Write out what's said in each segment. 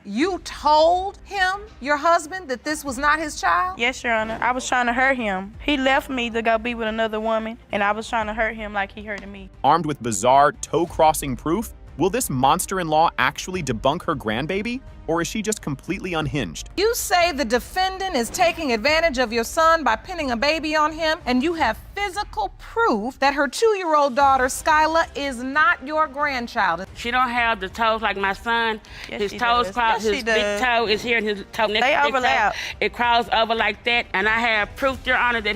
You told him, your husband, that this was not his child? Yes, Your Honor. I was trying to hurt him. He left me to go be with another woman, and I was trying to hurt him like he hurted me. Armed with bizarre, toe-crossing proof, will this monster-in-law actually debunk her grandbaby, or is she just completely unhinged? You say the defendant is taking advantage of your son by pinning a baby on him, and you have physical proof that her 2-year-old daughter, Skyla, is not your grandchild. She don't have the toes like my son. Yes, his she toes does. cross, Yes, his she big does. toe is here and his toe next They to big toe. overlap. It crawls over like that, and I have proof, Your Honor, that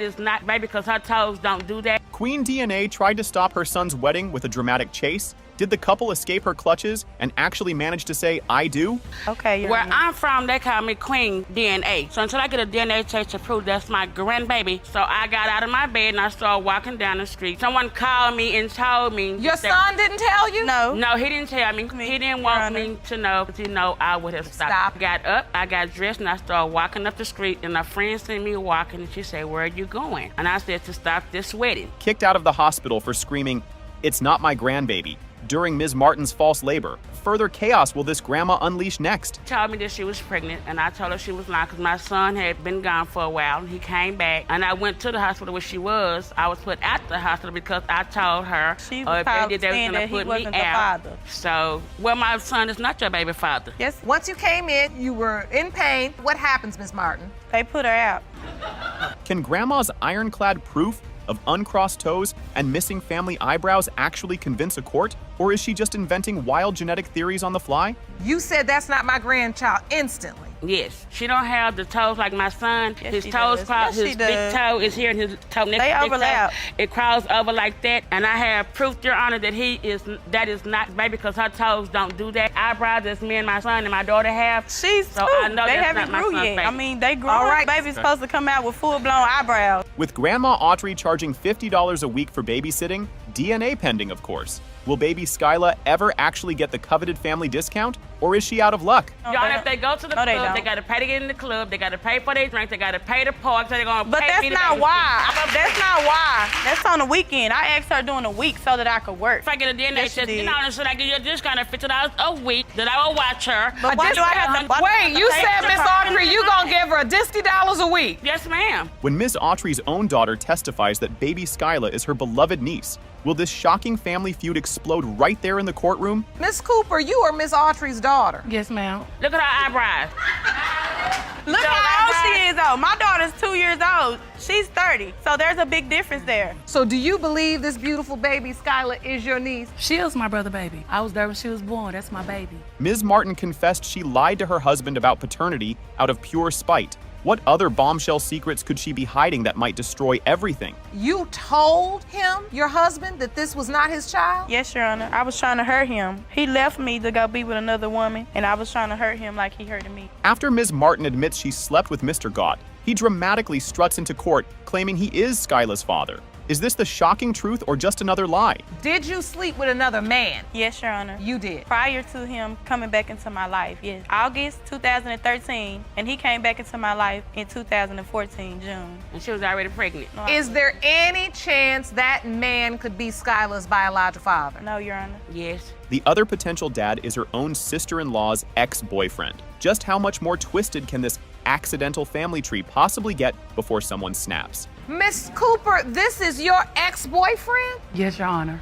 is not baby because her toes don't do that. Queen DNA tried to stop her son's wedding with a dramatic chase. Did the couple escape her clutches and actually manage to say, I do? Okay, Your Where Honor. I'm from, they call me Queen DNA. So until I get a DNA test to prove that's my grandbaby, so I got out of my bed and I started walking down the street. Someone called me and told me. Your son didn't tell you? No. No, he didn't tell me. He didn't want me to know, because he know I would have stopped. Stop. I got up, I got dressed, and I started walking up the street, and a friend seen me walking, and she said, where are you going? And I said, to stop this wedding. Kicked out of the hospital for screaming, it's not my grandbaby, during Ms. Martin's false labor. Further chaos will this grandma unleash next? She told me that she was pregnant, and I told her she was not, because my son had been gone for a while, and he came back, and I went to the hospital where she was. I was put at the hospital because I told her She was if they did, they saying was that he going to put wasn't me the out. father. So, well, my son is not your baby father. Yes, Once you came in, you were in pain. What happens, Miss Martin? they put her out. Can grandma's ironclad proof of uncrossed toes and missing family eyebrows actually convince a court? Or is she just inventing wild genetic theories on the fly? You said that's not my grandchild instantly. Yes. She don't have the toes like my son. Yes, His she toes does. cross, Yes, she his big does. toe is here and his toe next They to big toe. overlap. It crawls over like that, and I have proof, Your Honor, that that is not baby because her toes don't do that. Eyebrows that me and my son and my daughter have. She's So two. I know They that's haven't not my grew son's yet. baby. I mean, they grew. All right. Baby's supposed to come out with full-blown eyebrows. With Grandma Autry charging $50 a week for babysitting, DNA pending, of course. Will baby Skyla ever actually get the coveted family discount, or is she out of luck? Your Honor, if they go to the No, they club, they don't. got to pay to get in the club, they got to pay for their drink, they got to pay to park, so they're going to But pay that's me to not babysit. why. That's not why. That's on the weekend. I asked her during the week so that I could work. If I get a DNA Yes, she test, did. you know, should I give you a discount of $50 a week that I will watch her? But why do I have to? why do I have Wait, to you pay said, for Miss her? Autry, you gonna give her $60 a week. Yes, ma'am. When Ms. Autry's own daughter testifies that baby Skyla is her beloved niece, will this shocking family feud explode right there in the courtroom? Miss Cooper, you are Miss Autry's daughter. Yes, ma'am. Look at her eyebrows. Look how old she is, though. My daughter's 2 years old. She's 30. So there's a big difference there. So do you believe this beautiful baby Skyla is your niece? She is my brother baby. I was there when she was born. That's my baby. Ms. Martin confessed she lied to her husband about paternity out of pure spite. What other bombshell secrets could she be hiding that might destroy everything? You told him, your husband, that this was not his child? Yes, Your Honor. I was trying to hurt him. He left me to go be with another woman, and I was trying to hurt him like he hurted me. After Ms. Martin admits she slept with Mr. Gott, he dramatically struts into court claiming he is Skyla's father. Is this the shocking truth or just another lie? Did you sleep with another man? Yes, Your Honor. You did. Prior to him coming back into my life, yes. August 2013, and he came back into my life in 2014, June. And she was already pregnant. Is there any chance that man could be Skyla's biological father? No, Your Honor. Yes. The other potential dad is her own sister-in-law's ex-boyfriend. Just how much more twisted can this accidental family tree possibly get before someone snaps? Miss Cooper, this is your ex-boyfriend? Yes, Your Honor.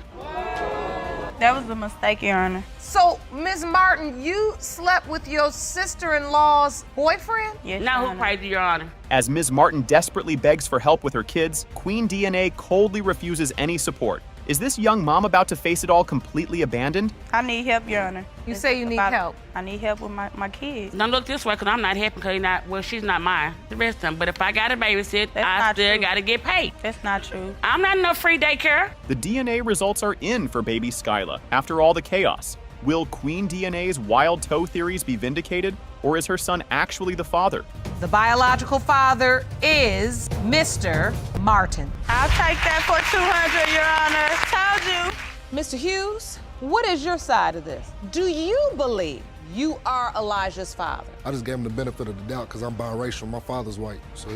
That was a mistake, Your Honor. So, Ms. Martin, you slept with your sister-in-law's boyfriend? Yes, Now Your who Honor. crazy, Your Honor? As Ms. Martin desperately begs for help with her kids, Queen DNA coldly refuses any support. Is this young mom about to face it all completely abandoned? I need help, Your Honor. You say you need help. I need help with my kids. Don't look this way, because I'm not happy because she's not mine. The rest of them. But if I got to babysit, That's I not still true. got to get paid. That's not true. I'm not in no free daycare. The DNA results are in for baby Skyla after all the chaos. Will Queen DNA's wild toe theories be vindicated, or is her son actually the father? The biological father is Mr. Martin. I'll take that for 200, Your Honor. Told you. Mr. Hughes, what is your side of this? Do you believe you are Elijah's father? I just gave him the benefit of the doubt because I'm biracial. My father's white, so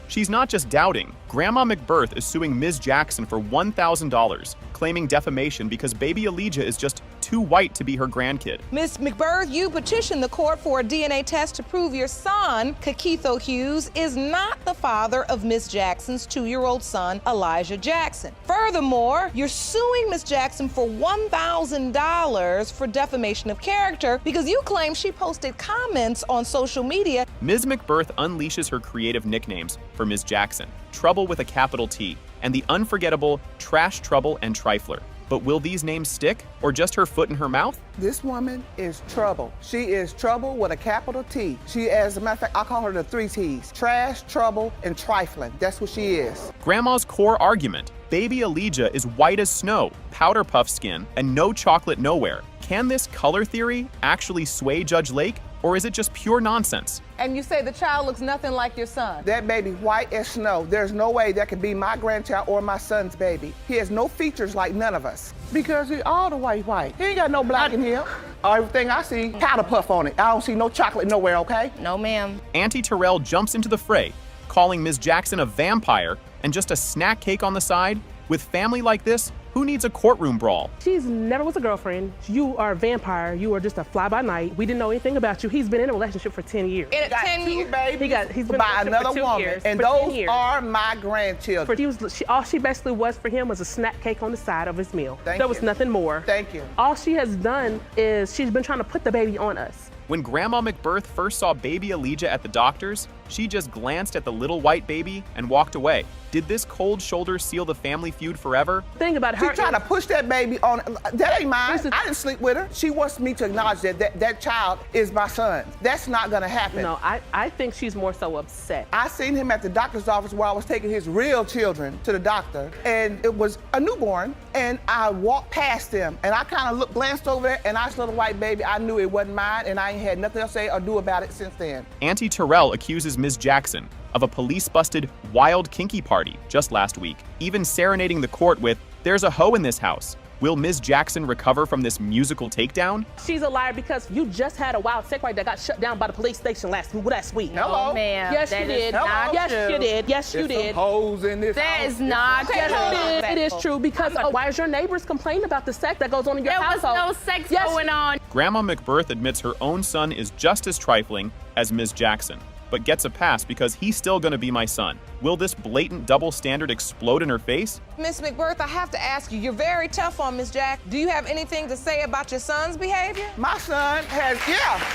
She's not just doubting. Grandma McBirth is suing Ms. Jackson for $1,000, claiming defamation because baby Elijah is just too white to be her grandkid. Ms. McBirth, you petitioned the court for a DNA test to prove your son, Kakitho Hughes, is not the father of Miss Jackson's 2-year-old son, Elijah Jackson. Furthermore, you're suing Miss Jackson for $1,000 for defamation of character because you claim she posted comments on social media. Ms. McBirth unleashes her creative nicknames for Ms. Jackson, Trouble with a capital T, and the unforgettable Trash, Trouble, and Trifler. But will these names stick, or just her foot in her mouth? This woman is trouble. She is trouble with a capital T. She, as a matter of fact, I call her the 3 T's. Trash, trouble, and trifling. That's what she is. Grandma's core argument, baby Elijah is white as snow, powder puff skin, and no chocolate nowhere. Can this color theory actually sway Judge Lake, or is it just pure nonsense? And you say the child looks nothing like your son. That baby white as snow. There's no way that could be my grandchild or my son's baby. He has no features like none of us. Because he all the white. He ain't got no black in him. Everything I see, powder puff on it. I don't see no chocolate nowhere, okay? No, ma'am. Auntie Terrell jumps into the fray, calling Ms. Jackson a vampire and just a snack cake on the side. With family like this, who needs a courtroom brawl? She's never was a girlfriend. You are a vampire. You are just a fly-by-night. We didn't know anything about you. He's been in a relationship for 10 years. In 10 years, Babies He's been by in a relationship another for 2 woman, years, and for 10 those years. are my grandchildren. All she basically was for him was a snack cake on the side of his meal. Thank there was you. nothing more. Thank you. All she has done is she's been trying to put the baby on us. When Grandma McBirth first saw baby Elijah at the doctor's, she just glanced at the little white baby and walked away. Did this cold shoulder seal the family feud forever? Thing about She her tried to push that baby on. That ain't mine. Listen. I didn't sleep with her. She wants me to acknowledge that child is my son. That's not gonna happen. No, I think she's more so upset. I seen him at the doctor's office where I was taking his real children to the doctor, and it was a newborn, and I walked past them, and I kind of glanced over there, and I saw the white baby. I knew it wasn't mine, and I ain't had nothing else to say or do about it since then. Auntie Terrell accuses Ms. Jackson of a police-busted wild kinky party just last week, even serenading the court with, "There's a hoe in this house." Will Ms. Jackson recover from this musical takedown? She's a liar because you just had a wild sex party that got shut down by the police station last week. Hello? No, ma'am. Yes, That you is did. not Yes, true. you did. Yes, you There's did. some hoes in this That house. is not true. It is true because why is your neighbors complaining about the sex that goes on in your There was household? no sex Yes. going on. Grandma McBirth admits her own son is just as trifling as Ms. Jackson, but gets a pass because he's still gonna be my son. Will this blatant double standard explode in her face? Miss McBirth, I have to ask you, you're very tough on Miss Jack. Do you have anything to say about your son's behavior? My son has,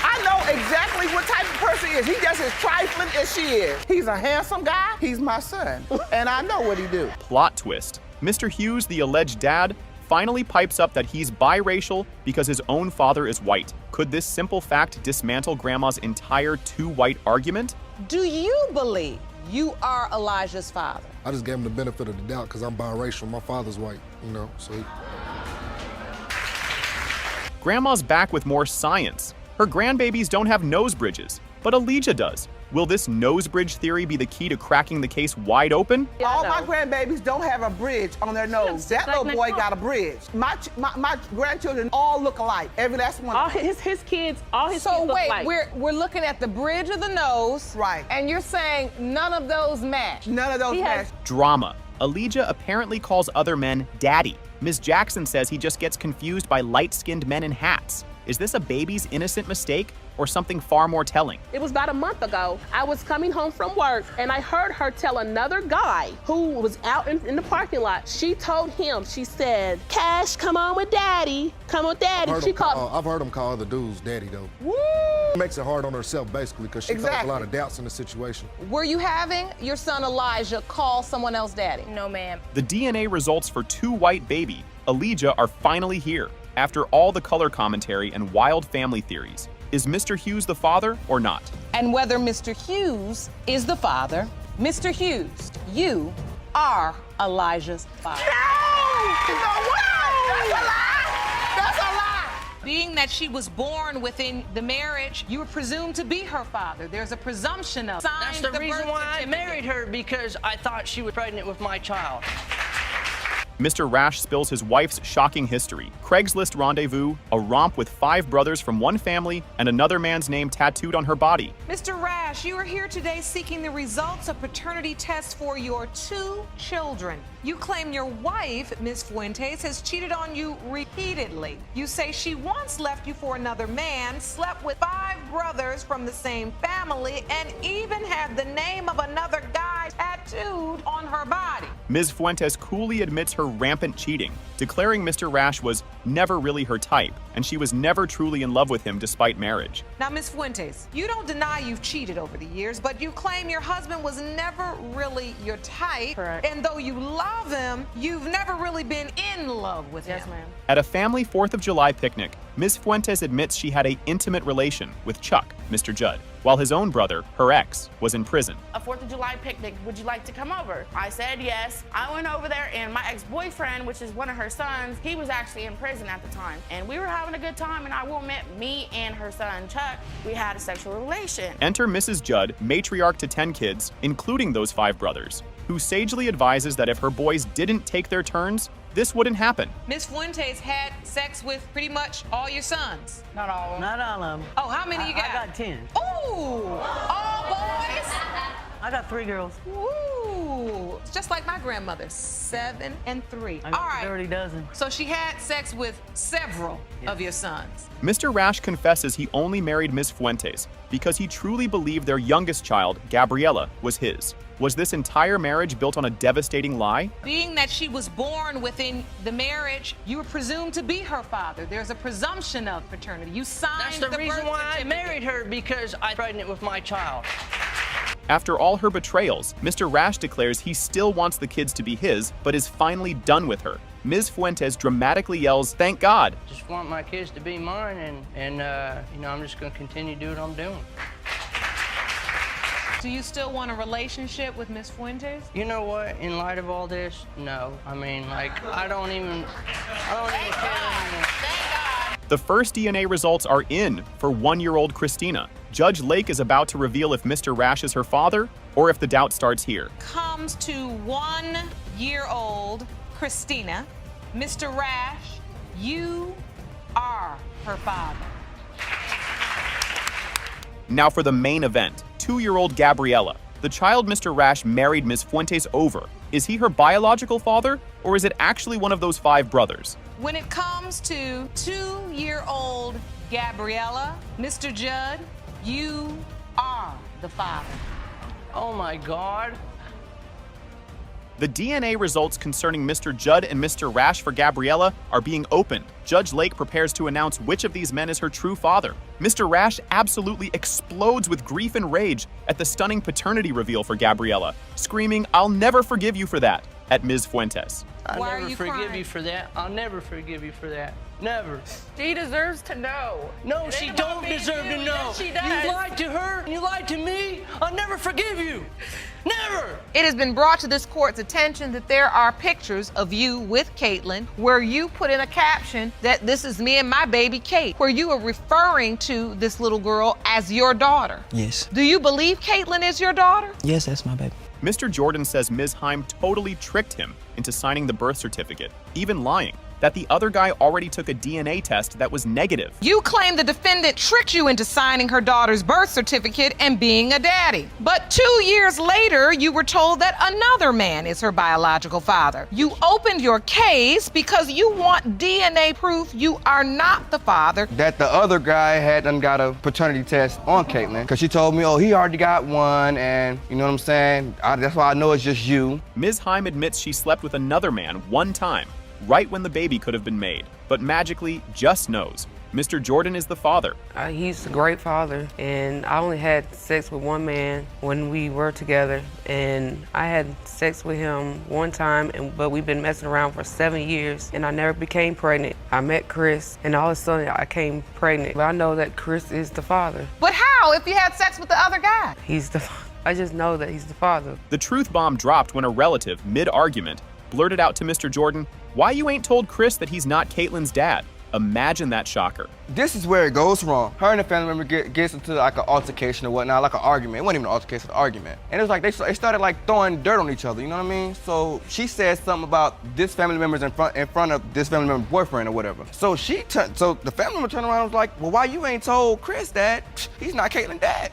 I know exactly what type of person he is. He just as trifling as she is. He's a handsome guy. He's my son, and I know what he do. Plot twist. Mr. Hughes, the alleged dad, finally pipes up that he's biracial because his own father is white. Could this simple fact dismantle Grandma's entire too-white argument? Do you believe you are Elijah's father? I just gave him the benefit of the doubt because I'm biracial. My father's white, so. Grandma's back with more science. Her grandbabies don't have nose bridges, but Elijah does. Will this nose bridge theory be the key to cracking the case wide open? All my grandbabies don't have a bridge on their nose. That little boy got a bridge. My grandchildren all look alike. Every last one. All his kids, all his So kids look wait, like. we're looking at the bridge of the nose. Right. And you're saying none of those match. None of those He has- match. Drama. Elijah apparently calls other men daddy. Ms. Jackson says he just gets confused by light-skinned men in hats. Is this a baby's innocent mistake or something far more telling? It was about a month ago. I was coming home from work and I heard her tell another guy who was out in the parking lot. She told him, she said, "Cash, come on with daddy. Come with daddy." I've heard him call other dudes daddy, though. Woo! Makes it hard on herself, basically, because she caused a lot of doubts in the situation. Were you having your son Elijah call someone else daddy? No, ma'am. The DNA results for two-white baby, Elijah, are finally here. After all the color commentary and wild family theories, is Mr. Hughes the father or not? And whether Mr. Hughes is the father, Mr. Hughes, you are Elijah's father. No! That's a lie! That's a lie! Being that she was born within the marriage, you were presumed to be her father. There's a presumption of. That's the reason why I married her, because I thought she was pregnant with my child. Mr. Rash spills his wife's shocking history. Craigslist rendezvous, a romp with 5 brothers from one family, and another man's name tattooed on her body. Mr. Rash, you are here today seeking the results of paternity tests for your 2 children. You claim your wife, Ms. Fuentes, has cheated on you repeatedly. You say she once left you for another man, slept with 5 brothers from the same family, and even had the name of another guy tattooed on her body. Ms. Fuentes coolly admits her rampant cheating, declaring Mr. Rash was never really her type, and she was never truly in love with him despite marriage. Now, Ms. Fuentes, you don't deny you've cheated over the years, but you claim your husband was never really your type. Correct. And though you love him, you've never really been in love with him. Yes, ma'am. At a family 4th of July picnic, Ms. Fuentes admits she had an intimate relation with Chuck, Mr. Judd, while his own brother, her ex, was in prison. A 4th of July picnic, would you like to come over? I said yes. I went over there and my ex-boyfriend, which is one of her sons, he was actually in prison at the time. And we were having a good time, and I will admit, me and her son, Chuck, we had a sexual relation. Enter Mrs. Judd, matriarch to 10 kids, including those 5 brothers, who sagely advises that if her boys didn't take their turns, this wouldn't happen. Ms. Fuentes had sex with pretty much all your sons. Not all of them. Not all of them. Oh, how many you got? I got 10. Ooh, all boys? I got 3 girls. Ooh, it's just like my grandmother, 7 and 3. I got All right. 30 dozen. So she had sex with several of your sons. Mr. Rash confesses he only married Ms. Fuentes because he truly believed their youngest child, Gabriella, was his. Was this entire marriage built on a devastating lie? Being that she was born within the marriage, you were presumed to be her father. There's a presumption of paternity. You signed That's the reason birth why I certificate. married her, because I'm pregnant with my child. After all her betrayals, Mr. Rash declares he still wants the kids to be his, but is finally done with her. Ms. Fuentes dramatically yells, "Thank God!" Just want my kids to be mine, and I'm just going to continue to do what I'm doing. Do you still want a relationship with Ms. Fuentes? You know what? In light of all this, no. I mean, like, I don't even care anymore. The first DNA results are in for 1-year-old Christina. Judge Lake is about to reveal if Mr. Rash is her father or if the doubt starts here. Comes to 1-year-old Christina. Mr. Rash, you are her father. Now for the main event, 2-year-old Gabriella. The child Mr. Rash married Ms. Fuentes over. Is he her biological father, or is it actually one of those 5 brothers? When it comes to 2-year-old Gabriella, Mr. Judd, you are the father. Oh my God. The DNA results concerning Mr. Judd and Mr. Rash for Gabriella are being opened. Judge Lake prepares to announce which of these men is her true father. Mr. Rash absolutely explodes with grief and rage at the stunning paternity reveal for Gabriella, screaming, "I'll never forgive you for that," at Ms. Fuentes. I'll Why are never you forgive crying? you for that. I'll never forgive you for that. Never. She deserves to know. No, It she ain't about don't being deserve you. to know. Yes, she does. You lied to her, and you lied to me. I'll never forgive you. Never. It has been brought to this court's attention that there are pictures of you with Caitlin where you put in a caption that this is me and my baby Kate, where you are referring to this little girl as your daughter. Yes. Do you believe Caitlin is your daughter? Yes, that's my baby. Mr. Jordan says Ms. Heim totally tricked him into signing the birth certificate, even lying that the other guy already took a DNA test that was negative. You claim the defendant tricked you into signing her daughter's birth certificate and being a daddy. But 2 years later, you were told that another man is her biological father. You opened your case because you want DNA proof you are not the father. That the other guy had done got a paternity test on Caitlin, because she told me, oh, he already got one, and you know what I'm saying? That's why I know it's just you. Ms. Heim admits she slept with another man one time, right when the baby could have been made, but magically just knows Mr. Jordan is the father. He's a great father, and I only had sex with one man when we were together, and I had sex with him one time, but we've been messing around for 7 years, and I never became pregnant. I met Chris, and all of a sudden I came pregnant. But I know that Chris is the father. But how if you had sex with the other guy? He's the I just know that he's the father. The truth bomb dropped when a relative, mid-argument, blurted out to Mr. Jordan, "Why you ain't told Chris that he's not Caitlin's dad?" Imagine that shocker. This is where it goes wrong. Her and the family member gets into like an altercation or whatnot, like an argument. It wasn't even an altercation, it was an argument. And it was like they started like throwing dirt on each other, you know what I mean? So she said something about this family member's in front of this family member's boyfriend or whatever. So the family member turned around and was like, well, why you ain't told Chris that he's not Caitlin's dad?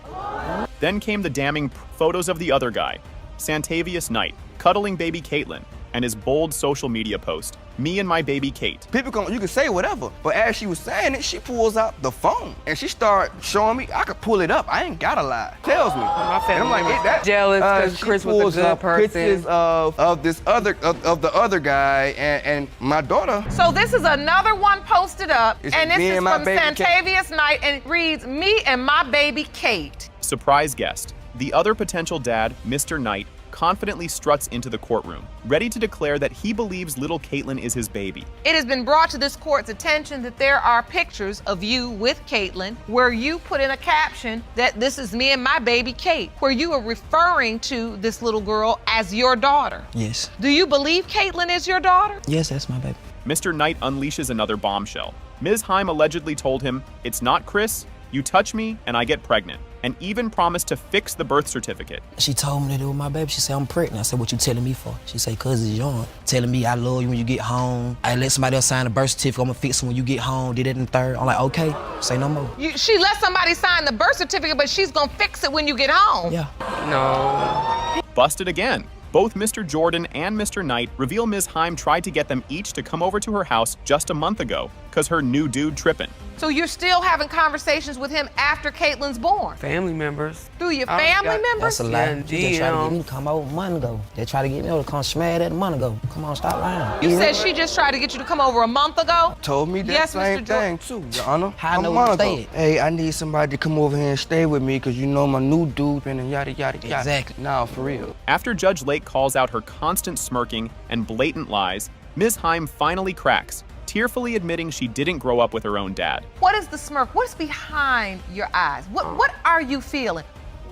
Then came the damning photos of the other guy, Santavius Knight, cuddling baby Caitlin, and his bold social media post, "Me and my baby Kate." You can say whatever, but as she was saying it, she pulls out the phone and she started showing me I could pull it up. I ain't gotta lie. Tells me. My family and I'm like, that jealous because Chris was a good person. Pictures of the other guy and my daughter. So this is another one posted up, and this is from Santavius Knight, and it reads, "Me and my baby Kate." Surprise guest. The other potential dad, Mr. Knight, confidently struts into the courtroom, ready to declare that he believes little Caitlin is his baby. It has been brought to this court's attention that there are pictures of you with Caitlin where you put in a caption that this is me and my baby Kate, where you are referring to this little girl as your daughter. Yes. Do you believe Caitlin is your daughter? Yes, that's my baby. Mr. Knight unleashes another bombshell. Ms. Heim allegedly told him, "It's not Chris, you touch me and I get pregnant," and even promised to fix the birth certificate. She told me that it was my baby. She said, I'm pregnant. I said, what you telling me for? She said, cause it's yours. Telling me I love you when you get home. I let somebody else sign the birth certificate. I'm gonna fix it when you get home. Did it in third. I'm like, okay, say no more. She let somebody sign the birth certificate, but she's gonna fix it when you get home. Yeah. No. Busted again. Both Mr. Jordan and Mr. Knight reveal Ms. Heim tried to get them each to come over to her house just a month ago, cause her new dude tripping. So you're still having conversations with him after Caitlin's born? Family members. Through your family members? That's a lie. They try to get me to come over a month ago. They try to get me to come smash that a month ago. Come on, stop lying. You said she just tried to get you to come over a month ago? Told me that Yes, same Mr. thing too, Your Honor. How I know what to say? Hey, I need somebody to come over here and stay with me because you know my new dude and yada yada yada. Exactly. Now, for real. After Judge Lake calls out her constant smirking and blatant lies, Ms. Heim finally cracks, tearfully admitting she didn't grow up with her own dad. What is the smirk? What's behind your eyes? What are you feeling?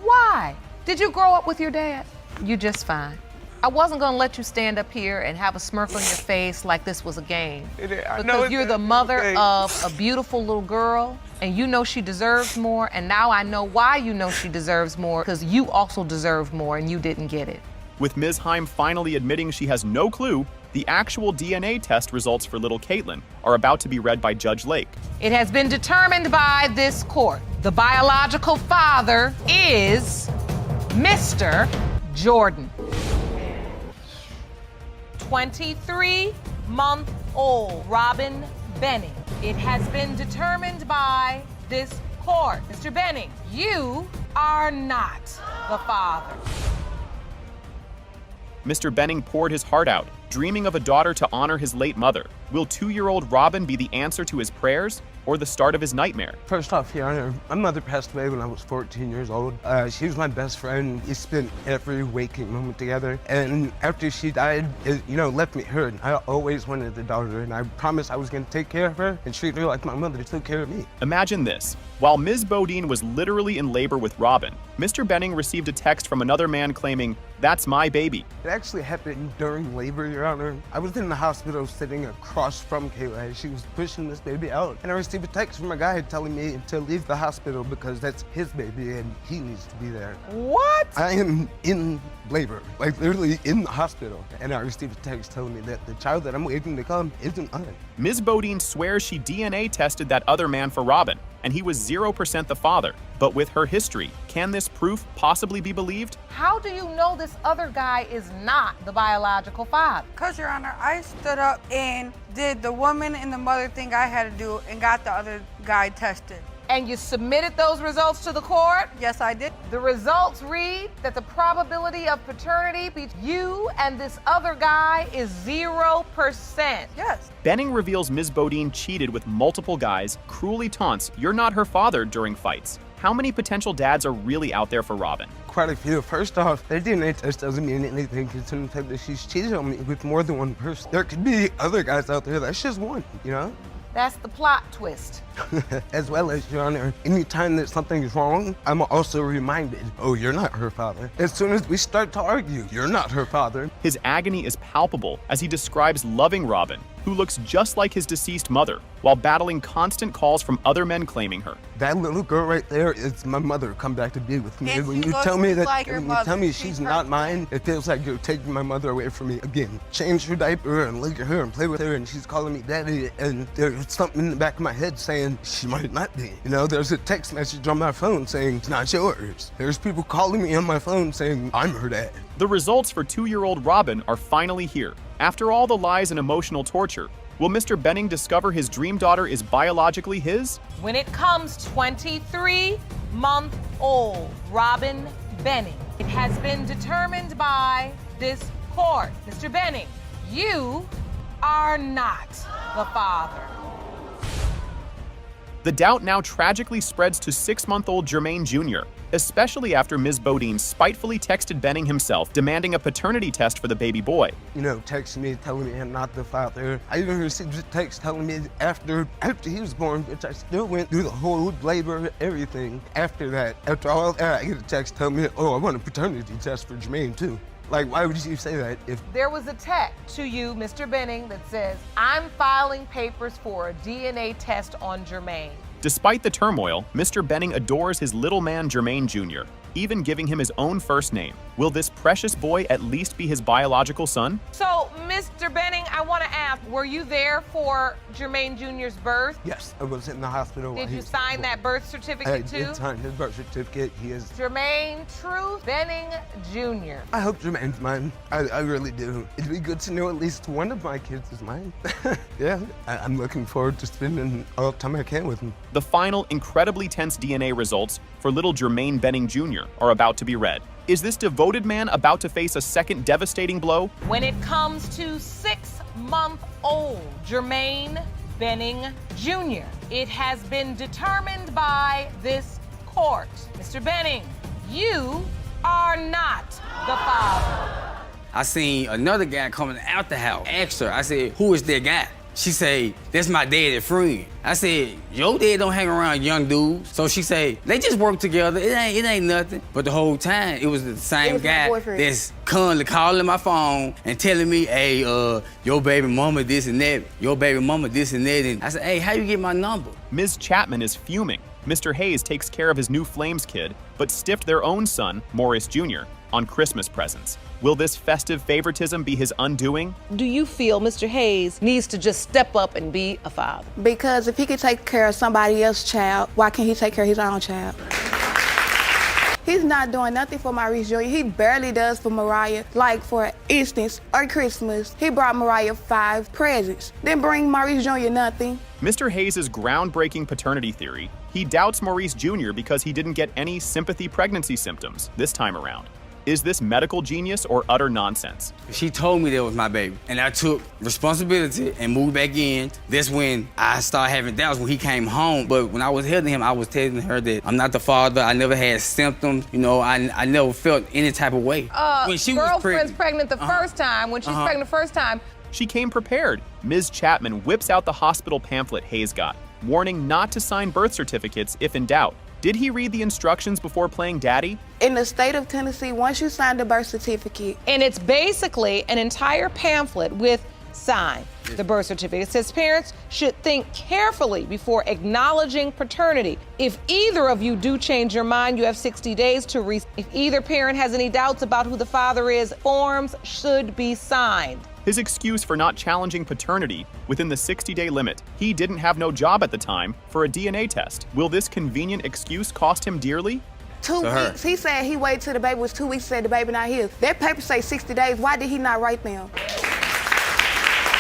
Why? Did you grow up with your dad? You just fine. I wasn't gonna let you stand up here and have a smirk on your face like this was a game. Because you're the mother of a beautiful little girl, and you know she deserves more, and now I know why you know she deserves more, because you also deserved more and you didn't get it. With Ms. Heim finally admitting she has no clue, the actual DNA test results for little Caitlin are about to be read by Judge Lake. It has been determined by this court. The biological father is Mr. Jordan. 23-month-old Robin Benning. It has been determined by this court. Mr. Benning, you are not the father. Mr. Benning poured his heart out, dreaming of a daughter to honor his late mother. Will 2-year-old Robin be the answer to his prayers or the start of his nightmare? First off, Your Honor, my mother passed away when I was 14 years old. She was my best friend. We spent every waking moment together. And after she died, it, left me hurt. I always wanted a daughter, and I promised I was going to take care of her and treat her like my mother took care of me. Imagine this. While Ms. Bodine was literally in labor with Robin, Mr. Benning received a text from another man claiming, "That's my baby." It actually happened during labor, Your Honor. I was in the hospital sitting across from Kayla. She was pushing this baby out, and I received a text from a guy telling me to leave the hospital because that's his baby and he needs to be there. What? I am in labor, like literally in the hospital, and I received a text telling me that the child that I'm waiting to come isn't mine. Ms. Bodine swears she DNA tested that other man for Robin, and he was 0% the father. But with her history, can this proof possibly be believed? How do you know this other guy is not the biological father? Because, Your Honor, I stood up and did the woman and the mother thing I had to do and got the other guy tested. And you submitted those results to the court? Yes, I did. The results read that the probability of paternity between you and this other guy is 0%. Yes. Benning reveals Ms. Bodine cheated with multiple guys, cruelly taunts, "You're not her father," during fights. How many potential dads are really out there for Robin? Quite a few. First off, their DNA test doesn't mean anything considering the fact that she's cheated on me with more than one person. There could be other guys out there, that's just one, That's the plot twist. As well as, Your Honor, anytime that something is wrong, I'm also reminded, oh, you're not her father. As soon as we start to argue, you're not her father. His agony is palpable as he describes loving Robin, who looks just like his deceased mother, while battling constant calls from other men claiming her. That little girl right there is my mother come back to be with me. And When she you looks tell me just that, like your when you mother. tell me She's she's her not twin. mine, it feels like you're taking my mother away from me again. Change her diaper and look at her and play with her, and she's calling me daddy, and there's something in the back of my head saying she might not be. You know, there's a text message on my phone saying it's not yours. There's people calling me on my phone saying I'm her dad. The results for 2-year-old Robin are finally here. After all the lies and emotional torture, will Mr. Benning discover his dream daughter is biologically his? When it comes 23-month-old Robin Benning, it has been determined by this court. Mr. Benning, you are not the father. The doubt now tragically spreads to 6-month-old Jermaine Jr., especially after Ms. Bodine spitefully texted Benning himself demanding a paternity test for the baby boy. You know, texting me, telling me I'm not the father. I even received a text telling me after he was born, which I still went through the whole labor, everything. After that, after all that, I get a text telling me, oh, I want a paternity test for Jermaine too. Like, why would you say that if... There was a text to you, Mr. Benning, that says, I'm filing papers for a DNA test on Jermaine. Despite the turmoil, Mr. Benning adores his little man Jermaine Jr., even giving him his own first name. Will this precious boy at least be his biological son? So, Mr. Benning, I want to ask, were you there for Jermaine Jr.'s birth? Yes, I was in the hospital. Did you sign that birth certificate too? I did sign his birth certificate. He is... Jermaine Truth Benning Jr. I hope Jermaine's mine. I really do. It'd be good to know at least one of my kids is mine. Yeah, I'm looking forward to spending all the time I can with him. The final, incredibly tense DNA results for little Jermaine Benning Jr. are about to be read. Is this devoted man about to face a second devastating blow? When it comes to 6-month-old Jermaine Benning Jr., it has been determined by this court. Mr. Benning, you are not the father. I seen another guy coming out the house. Asked her, I said, who is that guy? She say, that's my daddy friend. I said, your dad don't hang around young dudes. So she say, they just work together. It ain't nothing. But the whole time, it was the same guy that's constantly calling my phone and telling me, hey, your baby mama this and that, your baby mama this and that. And I said, hey, how you get my number? Ms. Chapman is fuming. Mr. Hayes takes care of his new Flames kid, but stiffed their own son, Morris Jr., on Christmas presents. Will this festive favoritism be his undoing? Do you feel Mr. Hayes needs to just step up and be a father? Because if he could take care of somebody else's child, why can't he take care of his own child? He's not doing nothing for Maurice Jr. He barely does for Mariah. Like, for instance, on Christmas, he brought Mariah 5 presents. Then bring Maurice Jr. nothing. Mr. Hayes' groundbreaking paternity theory, he doubts Maurice Jr. because he didn't get any sympathy pregnancy symptoms this time around. Is this medical genius or utter nonsense? She told me that was my baby, and I took responsibility and moved back in. That's when I started having doubts when he came home. But when I was holding him, I was telling her that I'm not the father. I never had symptoms. You know, I never felt any type of way. When she girlfriend's pregnant the first time. When she's pregnant the first time. She came prepared. Ms. Chapman whips out the hospital pamphlet Hayes got, warning not to sign birth certificates if in doubt. Did he read the instructions before playing daddy? In the state of Tennessee, once you sign the birth certificate. And it's basically an entire pamphlet with sign the birth certificate. It says parents should think carefully before acknowledging paternity. If either of you do change your mind, you have 60 days to If either parent has any doubts about who the father is, forms should be signed. His excuse for not challenging paternity within the 60-day limit. He didn't have no job at the time for a DNA test. Will this convenient excuse cost him dearly? 2 weeks. He said he waited till the baby was 2 weeks, said the baby not his. That paper say 60 days. Why did he not write them?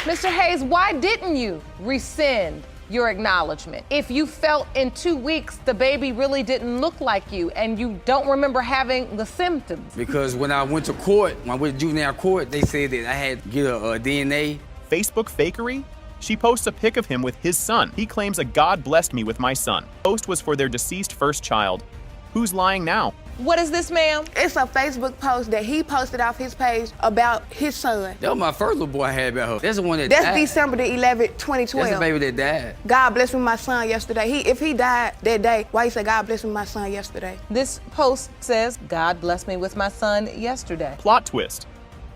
Mr. Hayes, why didn't you rescind your acknowledgement? If you felt in 2 weeks the baby really didn't look like you and you don't remember having the symptoms. Because when I went to court, when I went to juvenile court, they said that I had to get a DNA. Facebook fakery? She posts a pic of him with his son. He claims a God blessed me with my son. Post was for their deceased first child. Who's lying now? What is this, ma'am? It's a Facebook post that he posted off his page about his son. That was my first little boy I had about her. That's the one that That's died. December the 11th, 2012. That's the baby that died. God bless me with my son yesterday. If he died that day, why you say God bless me with my son yesterday? This post says, God bless me with my son yesterday. Plot twist.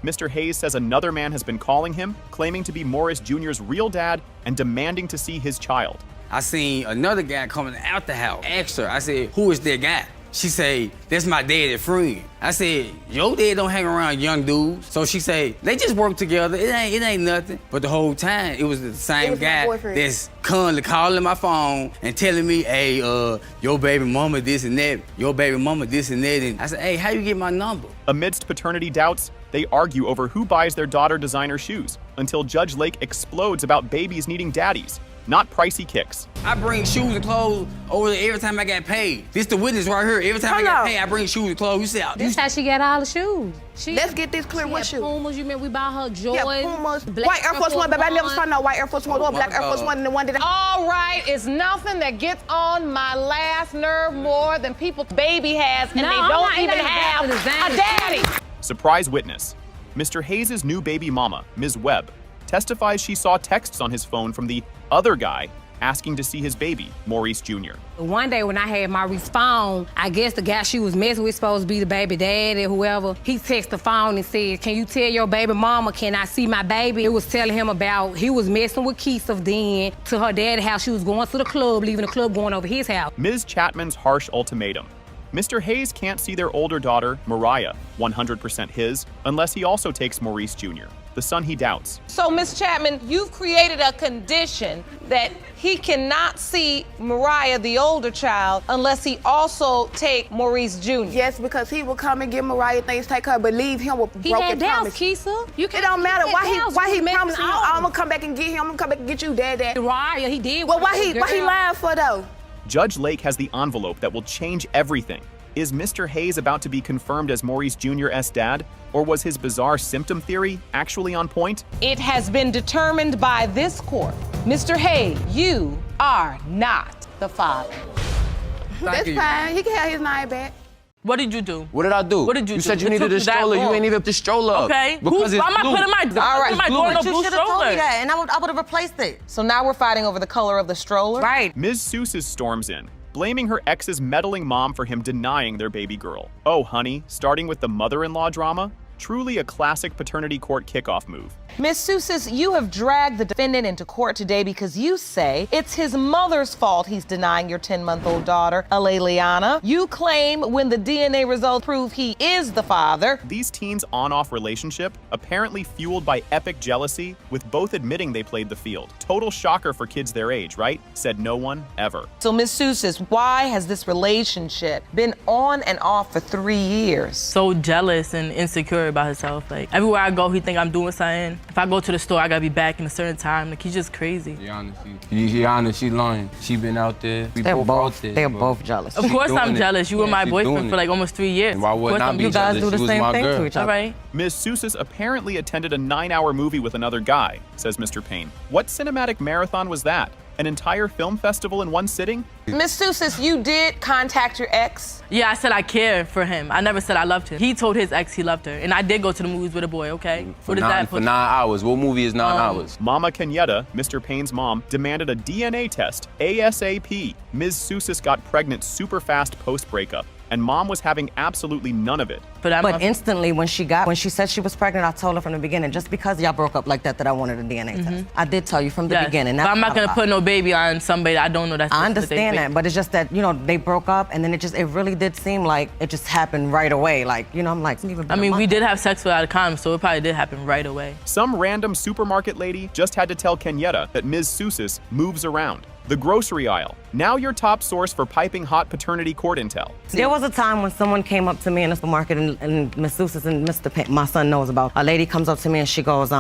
Mr. Hayes says another man has been calling him, claiming to be Morris Jr.'s real dad and demanding to see his child. I seen another guy coming out the house. Asked her, I said, who is that guy? She say, that's my daddy friend. I said, your dad don't hang around young dudes. So she say, they just work together. It ain't nothing. But the whole time, it was the same guy that's constantly calling my phone and telling me, hey, your baby mama this and that, your baby mama this and that. And I said, hey, how you get my number? Amidst paternity doubts, they argue over who buys their daughter designer shoes until Judge Lake explodes about babies needing daddies, not pricey kicks. I bring shoes and clothes over there every time I got paid. This the witness right here. Every time I got paid, I bring shoes and clothes. You say, this how she got all the shoes. Let's get this clear. What shoes? Pumas. You mean we bought her Joy? Yeah, Pumas. White Air Force One, baby. I never saw no white Air Force One or black Air Force One. And the one that All right, it's nothing that gets on my last nerve more than people's baby has, and they don't even have a daddy. Surprise witness. Mr. Hayes' new baby mama, Ms. Webb, testifies she saw texts on his phone from the other guy asking to see his baby, Maurice Jr. One day when I had Maurice's phone, I guess the guy she was messing with supposed to be the baby daddy or whoever. He texted the phone and said, can you tell your baby mama, can I see my baby? It was telling him about he was messing with Keisha then to her dad's house. She was going to the club, leaving the club, going over his house. Ms. Chapman's harsh ultimatum. Mr. Hayes can't see their older daughter, Mariah, 100% his, unless he also takes Maurice Jr., the son he doubts. So, Ms. Chapman, you've created a condition that he cannot see Mariah, the older child, unless he also take Maurice Jr. Yes, because he will come and get Mariah things, take her, but leave him with broken promise. He had doubts, Keisha. It don't matter why he promised you, I'm gonna come back and get him, I'm gonna come back and get you, Dad. Mariah, he did. Well, why he lying for though? Judge Lake has the envelope that will change everything. Is Mr. Hayes about to be confirmed as Maurice Jr.'s dad, or was his bizarre symptom theory actually on point? It has been determined by this court. Mr. Hayes, you are not the father. That's fine. He can have his name back. What did you do? What did I do? What did you do? You said you needed a stroller. You ain't even the stroller. Okay. Because it's why am I blue. putting my All right, my door in a blue You should have told stroller? me that, and I would have replaced it. So now we're fighting over the color of the stroller? Right. Ms. Seuss storms in, blaming her ex's meddling mom for him denying their baby girl. Oh, honey, starting with the mother-in-law drama? Truly a classic paternity court kickoff move. Ms. Seuss, you have dragged the defendant into court today because you say it's his mother's fault he's denying your 10-month-old daughter, Aleliana. You claim when the DNA results prove he is the father. These teens' on-off relationship, apparently fueled by epic jealousy, with both admitting they played the field. Total shocker for kids their age, right? Said no one, ever. So, Ms. Seuss, why has this relationship been on and off for 3 years? So jealous and insecure about himself. Like, everywhere I go, he think I'm doing something. If I go to the store, I gotta be back in a certain time. Like, he's just crazy. She honest, she lying. She been out there. They're both jealous. Of course I'm jealous. You were my boyfriend for like almost 3 years. And why would not be you guys jealous? do the She was same my thing girl. to each other. All right. Ms. Seuss apparently attended a 9-hour movie with another guy, says Mr. Payne. What cinematic marathon was that? An entire film festival in one sitting? Ms. Seuss, you did contact your ex? Yeah, I said I care for him. I never said I loved him. He told his ex he loved her, and I did go to the movies with a boy, okay? For 9 hours. What movie is 9 hours? Mama Kenyatta, Mr. Payne's mom, demanded a DNA test, ASAP. Ms. Seuss got pregnant super fast post-breakup, and mom was having absolutely none of it. But instantly, when she said she was pregnant, I told her from the beginning, just because y'all broke up like that I wanted a DNA test. I did tell you from the beginning. But I'm not gonna put no baby on somebody I don't know that's I understand that, but it's just that, they broke up, and then it really did seem like it just happened right away. Like, I'm like, I mean, we did have sex without a condom, so it probably did happen right away. Some random supermarket lady just had to tell Kenyatta that Ms. Seuss moves around. The grocery aisle, now your top source for piping hot paternity court intel. There was a time when someone came up to me in the supermarket, and Ms. Seuss and Mr. Payne, my son knows about. A lady comes up to me and she goes,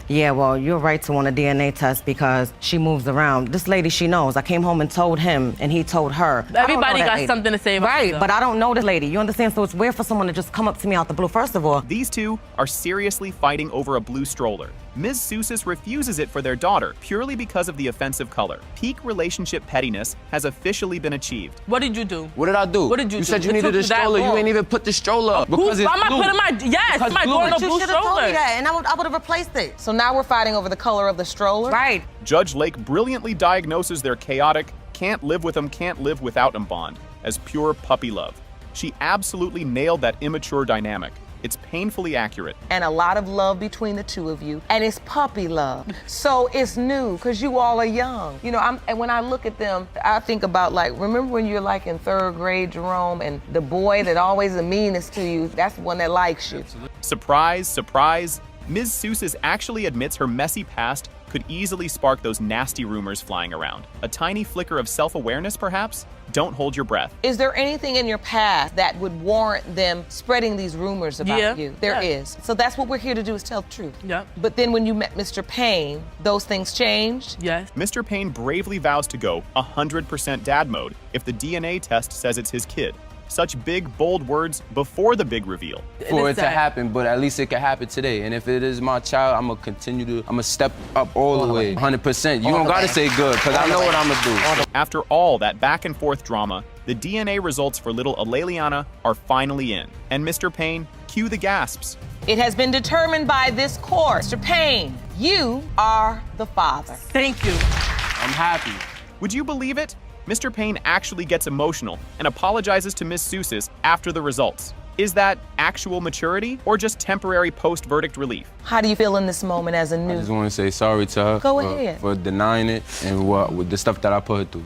yeah, well, you're right to want a DNA test because she moves around. This lady, she knows. I came home and told him, and he told her. Everybody got something to say about Right, it, but I don't know this lady. You understand? So it's weird for someone to just come up to me out the blue. First of all, these two are seriously fighting over a blue stroller. Ms. Seuss refuses it for their daughter purely because of the offensive color. Peak relationship pettiness has officially been achieved. What did you do? What did I do? What did you do? You said you needed a stroller. You ain't even put the stroller up. Because it's why am I blue. putting my door in a blue you should have told me stroller? that, and I would have replaced it. So now we're fighting over the color of the stroller? Right. Judge Lake brilliantly diagnoses their chaotic, can't live with them, can't live without them bond as pure puppy love. She absolutely nailed that immature dynamic. It's painfully accurate. And a lot of love between the two of you, and it's puppy love. So it's new, because you all are young. You know, and when I look at them, I think about, like, remember when you're like in 3rd grade, Jerome, and the boy that always the meanest to you, that's the one that likes you. Surprise, surprise. Ms. Seuss actually admits her messy past could easily spark those nasty rumors flying around. A tiny flicker of self-awareness, perhaps? Don't hold your breath. Is there anything in your past that would warrant them spreading these rumors about you? There is. So that's what we're here to do, is tell the truth. Yep. But then when you met Mr. Payne, those things changed? Yes. Mr. Payne bravely vows to go 100% dad mode if the DNA test says it's his kid. Such big, bold words before the big reveal. For it to happen, but at least it can happen today. And if it is my child, I'm gonna step up all the way, 100%. You don't gotta say good, because I know what I'm gonna do. After all that back and forth drama, the DNA results for little Aleliana are finally in. And Mr. Payne, cue the gasps. It has been determined by this court. Mr. Payne, you are the father. Thank you. I'm happy. Would you believe it? Mr. Payne actually gets emotional and apologizes to Ms. Seuss after the results. Is that actual maturity or just temporary post-verdict relief? How do you feel in this moment as a new? I just want to say sorry to her for denying it and with the stuff that I put her through.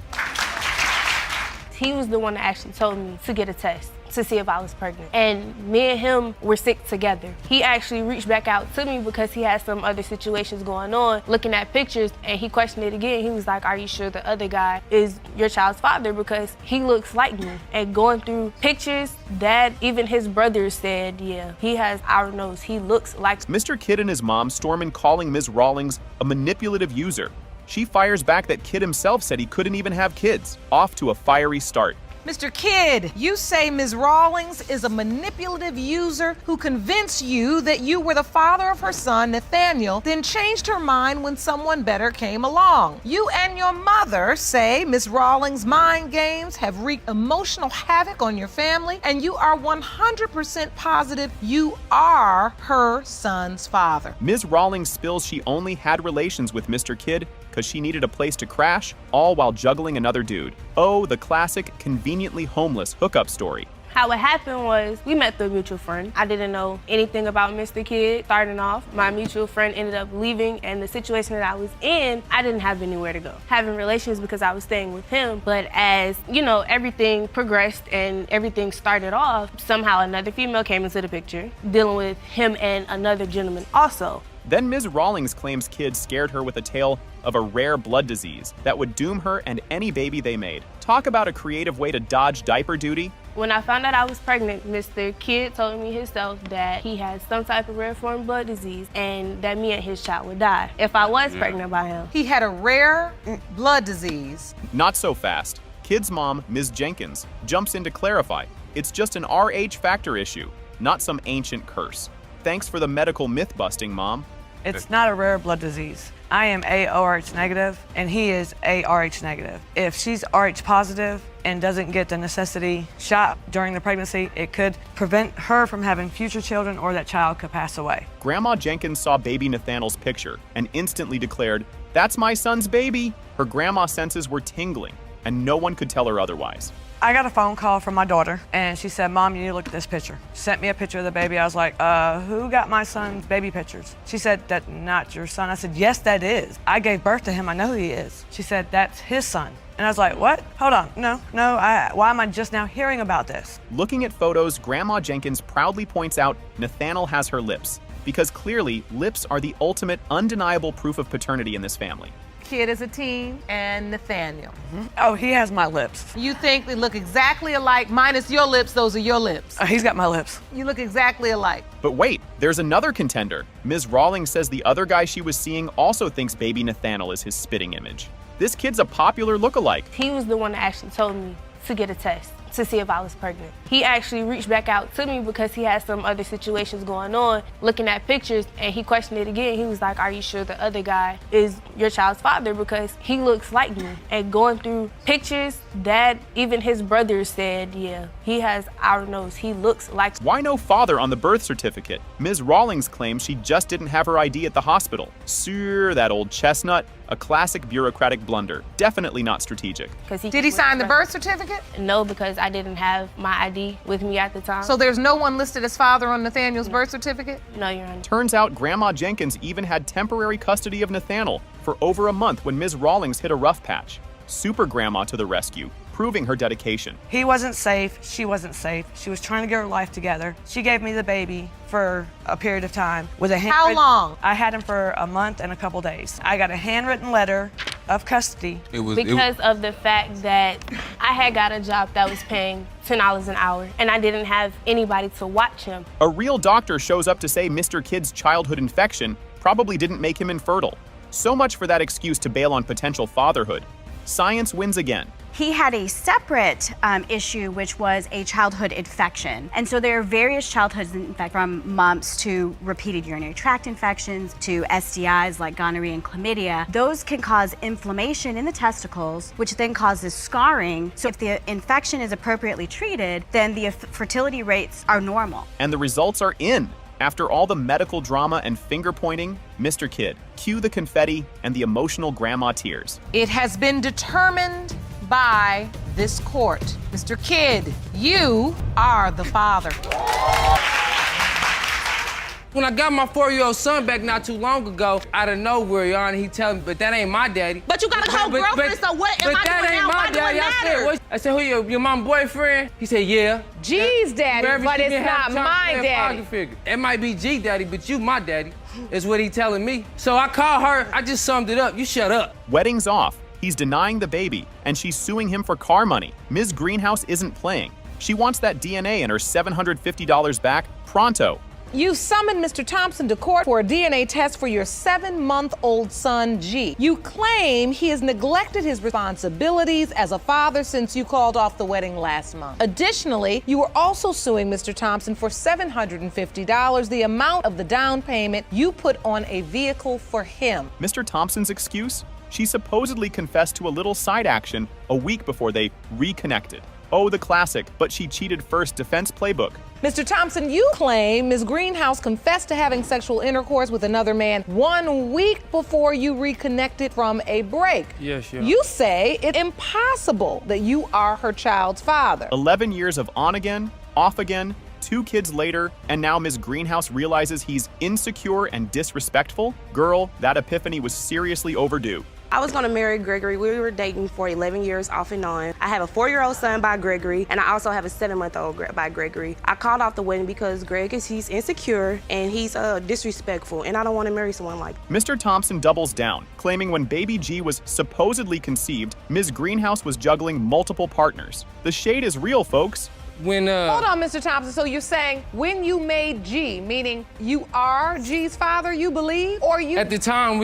He was the one that actually told me to get a test to see if I was pregnant. And me and him were sick together. He actually reached back out to me because he had some other situations going on, looking at pictures, and he questioned it again. He was like, are you sure the other guy is your child's father? Because he looks like me. And going through pictures, that even his brother said, yeah, he has our nose. He looks like. Mr. Kidd and his mom storm in calling Ms. Rawlings a manipulative user. She fires back that Kidd himself said he couldn't even have kids. Off to a fiery start. Mr. Kidd, you say Ms. Rawlings is a manipulative user who convinced you that you were the father of her son, Nathaniel, then changed her mind when someone better came along. You and your mother say Ms. Rawlings' mind games have wreaked emotional havoc on your family, and you are 100% positive you are her son's father. Ms. Rawlings spills she only had relations with Mr. Kidd because she needed a place to crash, all while juggling another dude. Oh, the classic conveniently homeless hookup story. How it happened was we met through a mutual friend. I didn't know anything about Mr. Kidd. Starting off, my mutual friend ended up leaving, and the situation that I was in, I didn't have anywhere to go. Having relations because I was staying with him, but as, you know, everything progressed and everything started off, somehow another female came into the picture, dealing with him and another gentleman also. Then Ms. Rawlings claims Kidd scared her with a tale of a rare blood disease that would doom her and any baby they made. Talk about a creative way to dodge diaper duty. When I found out I was pregnant, Mr. Kidd told me himself that he had some type of rare form blood disease and that me and his child would die if I was pregnant by him. He had a rare blood disease. Not so fast. Kidd's mom, Ms. Jenkins, jumps in to clarify. It's just an RH factor issue, not some ancient curse. Thanks for the medical myth-busting, Mom. It's not a rare blood disease. I am AORH negative, and he is ARH negative. If she's RH positive and doesn't get the necessity shot during the pregnancy, it could prevent her from having future children, or that child could pass away. Grandma Jenkins saw baby Nathaniel's picture and instantly declared, "That's my son's baby." Her grandma senses were tingling, and no one could tell her otherwise. I got a phone call from my daughter, and she said, Mom, you need to look at this picture. She sent me a picture of the baby. I was like, who got my son's baby pictures? She said, that's not your son. I said, yes, that is. I gave birth to him. I know who he is. She said, that's his son. And I was like, what? Hold on. No, why am I just now hearing about this? Looking at photos, Grandma Jenkins proudly points out Nathaniel has her lips, because clearly lips are the ultimate undeniable proof of paternity in this family. Kidd is a teen, and Nathaniel. Oh, he has my lips. You think they look exactly alike, minus your lips, those are your lips. He's got my lips. You look exactly alike. But wait, there's another contender. Ms. Rawlings says the other guy she was seeing also thinks baby Nathaniel is his spitting image. This kid's a popular lookalike. He was the one that actually told me to get a test to see if I was pregnant. He actually reached back out to me because he had some other situations going on, looking at pictures, and he questioned it again. He was like, are you sure the other guy is your child's father? Because he looks like me. And going through pictures, that even his brother said, yeah, he has our nose. He looks like. Why no father on the birth certificate? Ms. Rawlings claims she just didn't have her ID at the hospital. Sure, that old chestnut. A classic bureaucratic blunder. Definitely not strategic. Did he sign the birth certificate? No, because I didn't have my ID with me at the time. So there's no one listed as father on Nathaniel's birth certificate? No, Your Honor. Turns out Grandma Jenkins even had temporary custody of Nathaniel for over a month when Ms. Rawlings hit a rough patch. Super Grandma to the rescue, proving her dedication. He wasn't safe. She wasn't safe. She was trying to get her life together. She gave me the baby for a period of time with a How long? I had him for a month and a couple days. I got a handwritten letter of custody. Because of the fact that I had got a job that was paying $10 an hour and I didn't have anybody to watch him. A real doctor shows up to say Mr. Kid's childhood infection probably didn't make him infertile. So much for that excuse to bail on potential fatherhood. Science wins again. He had a separate issue, which was a childhood infection. And so there are various childhood infections, from mumps to repeated urinary tract infections to STIs like gonorrhea and chlamydia. Those can cause inflammation in the testicles, which then causes scarring. So if the infection is appropriately treated, then the fertility rates are normal. And the results are in. After all the medical drama and finger pointing, Mr. Kid, cue the confetti and the emotional grandma tears. It has been determined by this court. Mr. Kid, you are the father. When I got my 4-year-old son back not too long ago, out of nowhere, Your Honor, he telling me, but that ain't my daddy. But you got a whole girlfriend, so what am I doing now? Why do it matter? I said, who your mom boyfriend? He said, yeah. G's daddy, but it's not my daddy. It might be G daddy, but you my daddy, is what he telling me. So I called her, I just summed it up. You shut up. Wedding's off. He's denying the baby, and she's suing him for car money. Ms. Greenhouse isn't playing. She wants that DNA and her $750 back pronto. You summoned Mr. Thompson to court for a DNA test for your 7-month-old son, G. You claim he has neglected his responsibilities as a father since you called off the wedding last month. Additionally, you are also suing Mr. Thompson for $750, the amount of the down payment you put on a vehicle for him. Mr. Thompson's excuse? She supposedly confessed to a little side action a week before they reconnected. Oh, the classic, but she cheated first defense playbook. Mr. Thompson, you claim Ms. Greenhouse confessed to having sexual intercourse with another man 1 week before you reconnected from a break. Yes, yeah. You say it's impossible that you are her child's father. 11 years of on again, off again, 2 kids later, and now Ms. Greenhouse realizes he's insecure and disrespectful? Girl, that epiphany was seriously overdue. I was gonna marry Gregory. We were dating for 11 years off and on. I have a 4-year-old son by Gregory, and I also have a 7-month-old by Gregory. I called off the wedding because he's insecure and he's disrespectful, and I don't wanna marry someone like that. Mr. Thompson doubles down, claiming when baby G was supposedly conceived, Ms. Greenhouse was juggling multiple partners. The shade is real, folks. When Hold on, Mr. Thompson. So you're saying when you made G, meaning you are G's father, you believe, or you? At the time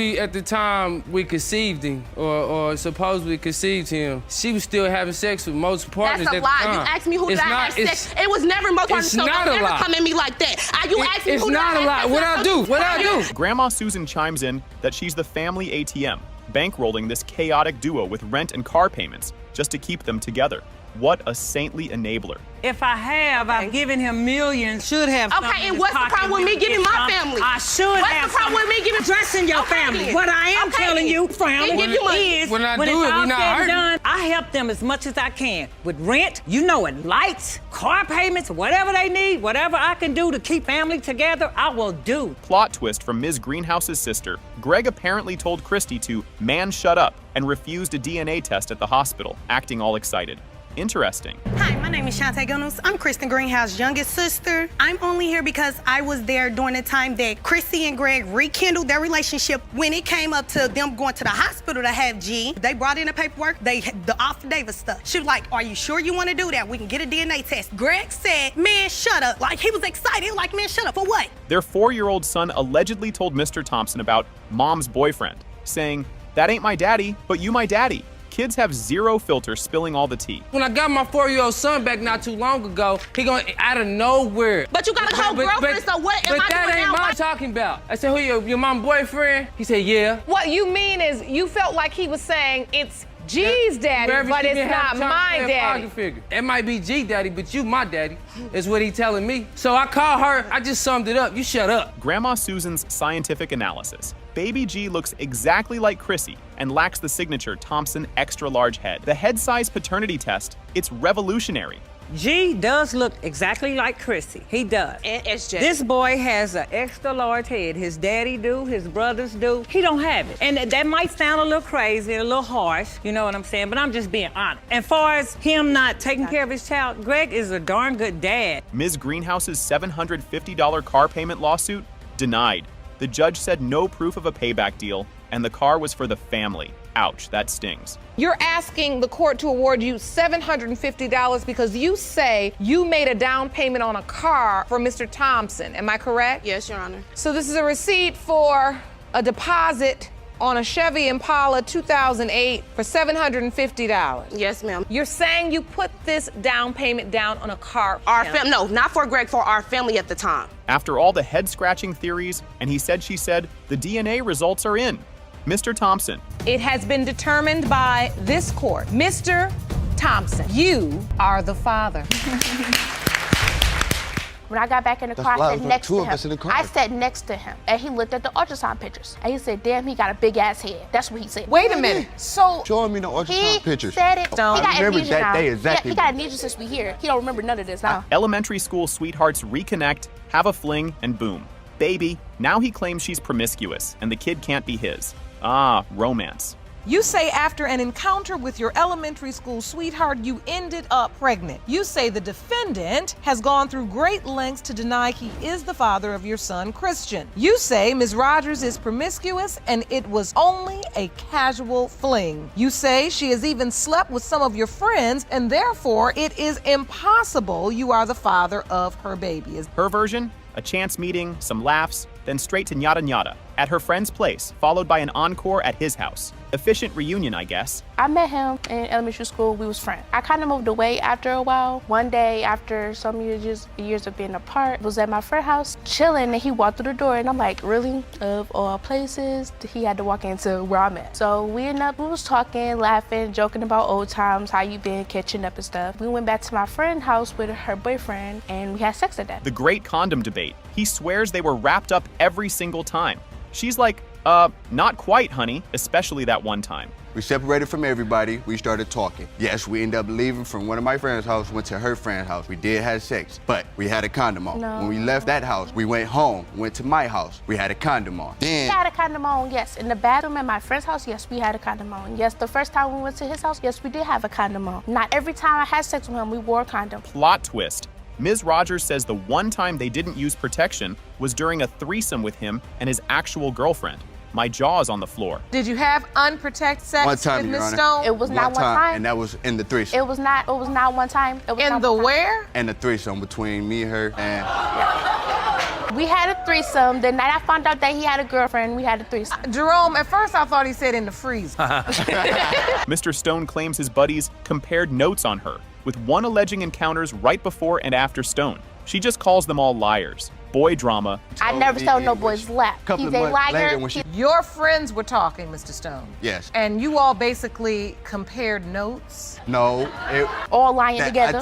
we conceived him, or supposedly conceived him, she was still having sex with multiple partners. That's a lie. You asked me who did I have sex. It was never multiple partners. So don't ever come at me like that. You asked me who did I have sex. It's not a lie. What I do? What I do? Grandma Susan chimes in that she's the family ATM, bankrolling this chaotic duo with rent and car payments just to keep them together. What a saintly enabler. If I have, I've given him millions, should have something. Okay, and what's the problem with me giving my family? I should have. What's the problem with me giving addressing your family? What I am telling you, family, is when I when do it's it, all we not said and hurting. done, I help them as much as I can with rent, you know it, lights, car payments, whatever they need, whatever I can do to keep family together, I will do. Plot twist from Ms. Greenhouse's sister. Greg apparently told Christy to man shut up and refused a DNA test at the hospital, acting all excited. Interesting. Hi, my name is Shantae Gunnels. I'm Kristen Greenhouse's youngest sister. I'm only here because I was there during the time that Chrissy and Greg rekindled their relationship. When it came up to them going to the hospital to have G, they brought in the paperwork, the affidavit stuff. She was like, are you sure you want to do that? We can get a DNA test. Greg said, man, shut up. Like, he was excited, like, man, shut up, for what? Their 4-year-old son allegedly told Mr. Thompson about mom's boyfriend, saying, that ain't my daddy, but you my daddy. Kids have zero filter, spilling all the tea. When I got my 4-year-old son back not too long ago, he going out of nowhere. But you got a whole girlfriend, so what am I doing now? But that ain't my talking about. I said, who your mom boyfriend? He said, yeah. What you mean is you felt like he was saying it's G's daddy, Wherever but she it's been not having time my to play a daddy. father figure. It might be G daddy, but you my daddy, is what he telling me. So I called her, I just summed it up. You shut up. Grandma Susan's scientific analysis. Baby G looks exactly like Chrissy and lacks the signature Thompson extra large head. The head size paternity test, it's revolutionary. G does look exactly like Chrissy. He does. And SJ. This boy has an extra large head. His daddy do, his brothers do. He don't have it. And that might sound a little crazy, a little harsh, you know what I'm saying? But I'm just being honest. And far as him not taking care of his child, Greg is a darn good dad. Ms. Greenhouse's $750 car payment lawsuit denied. The judge said no proof of a payback deal, and the car was for the family. Ouch, that stings. You're asking the court to award you $750 because you say you made a down payment on a car for Mr. Thompson. Am I correct? Yes, Your Honor. So this is a receipt for a deposit on a Chevy Impala 2008 for $750. Yes, ma'am. You're saying you put this down payment down on a car? No, not for Greg, for our family at the time. After all the head-scratching theories, and he said, she said, the DNA results are in. Mr. Thompson. It has been determined by this court. Mr. Thompson, you are the father. When I got back in the That's car, why I sat it was next two to of us in him. the car. I sat next to him, and he looked at the ultrasound pictures. And he said, damn, he got a big-ass head. That's what he said. Wait a minute. So showing me the ultrasound he pictures. said it. I He got remember amnesia that now. day exactly. He got amnesia since we here. He don't remember none of this now. Elementary school sweethearts reconnect, have a fling, and boom. Baby, now he claims she's promiscuous, and the kid can't be his. Ah, romance. you say after an encounter with your elementary school sweetheart, you ended up pregnant. You say the defendant has gone through great lengths to deny he is the father of your son, Christian. You say Ms. Rogers is promiscuous and it was only a casual fling. You say she has even slept with some of your friends and therefore it is impossible you are the father of her baby. Her version? A chance meeting, some laughs, then straight to nyada nyada at her friend's place, followed by an encore at his house. Efficient reunion, I guess. I met him in elementary school. We was friends. I kind of moved away after a while. One day, after some years of being apart, was at my friend's house chilling, and he walked through the door, and I'm like, really? Of all places, he had to walk into where I'm at. So we was talking, laughing, joking about old times, how you been, catching up and stuff. We went back to my friend's house with her boyfriend, and we had sex that day. The great condom debate. He swears they were wrapped up every single time. She's like, not quite, honey, especially that one time. We separated from everybody. We started talking. Yes, we ended up leaving from one of my friend's house, went to her friend's house. We did have sex, but we had a condom on. No. When we left that house, we went home, went to my house. We had a condom on. We Then had a condom on, yes. In the bathroom at my friend's house, yes, we had a condom on. Yes, the first time we went to his house, yes, we did have a condom on. Not every time I had sex with him, we wore a condom. Plot twist. Ms. Rogers says the one time they didn't use protection was during a threesome with him and his actual girlfriend. My jaw's on the floor. Did you have unprotected sex one time, with Your Ms. Honor. Stone? It was not one time. And that was in the threesome. It was not one time. It was In not the one time. where? And the threesome between me, her, and We had a threesome. The night I found out that he had a girlfriend, we had a threesome. Jerome, at first I thought he said in the freezer. Mr. Stone claims his buddies compared notes on her, with one alleging encounters right before and after Stone. She just calls them all liars. Boy drama. I never stole no boy's lap. couple He's of a months liar. later when she- Your friends were talking, Mr. Stone. yes. And you all basically compared notes? No, it, all lying that together.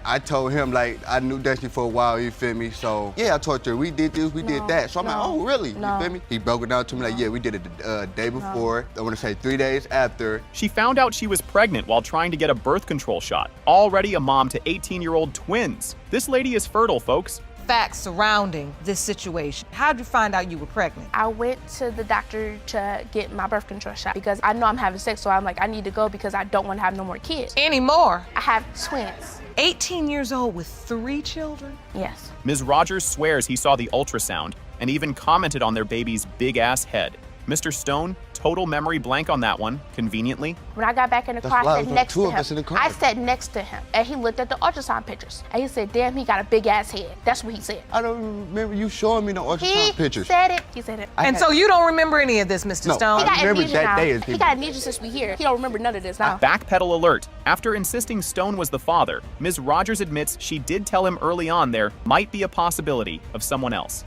I told him like I knew Destiny for a while, you feel me? So yeah, I told her we did this, we did that. So I'm like, oh really? No. You feel me? He broke it down to me like, yeah, we did it the day before. I want to say 3 days after. She found out she was pregnant while trying to get a birth control shot. Already a mom to 18-year-old twins. This lady is fertile, folks. Facts surrounding this situation. How'd you find out you were pregnant? I went to the doctor to get my birth control shot because I know I'm having sex, so I'm like, I need to go because I don't want to have no more kids. Anymore? I have twins. 18 years old with 3 children? Yes. Ms. Rogers swears he saw the ultrasound and even commented on their baby's big-ass head. Mr. Stone, total memory blank on that one, conveniently. When I got back in the That's car, why I it sat was next two to of us in the him. car. I sat next to him, and he looked at the ultrasound pictures. And he said, damn, he got a big ass head. That's what he said. I don't remember you showing me no ultrasound He pictures. said it. He said it. And so you don't remember any of this, Mr. No, Stone? He got remember amnesia that now. day is He got amnesia since we here. He don't remember none of this now. Backpedal alert. After insisting Stone was the father, Ms. Rogers admits she did tell him early on there might be a possibility of someone else.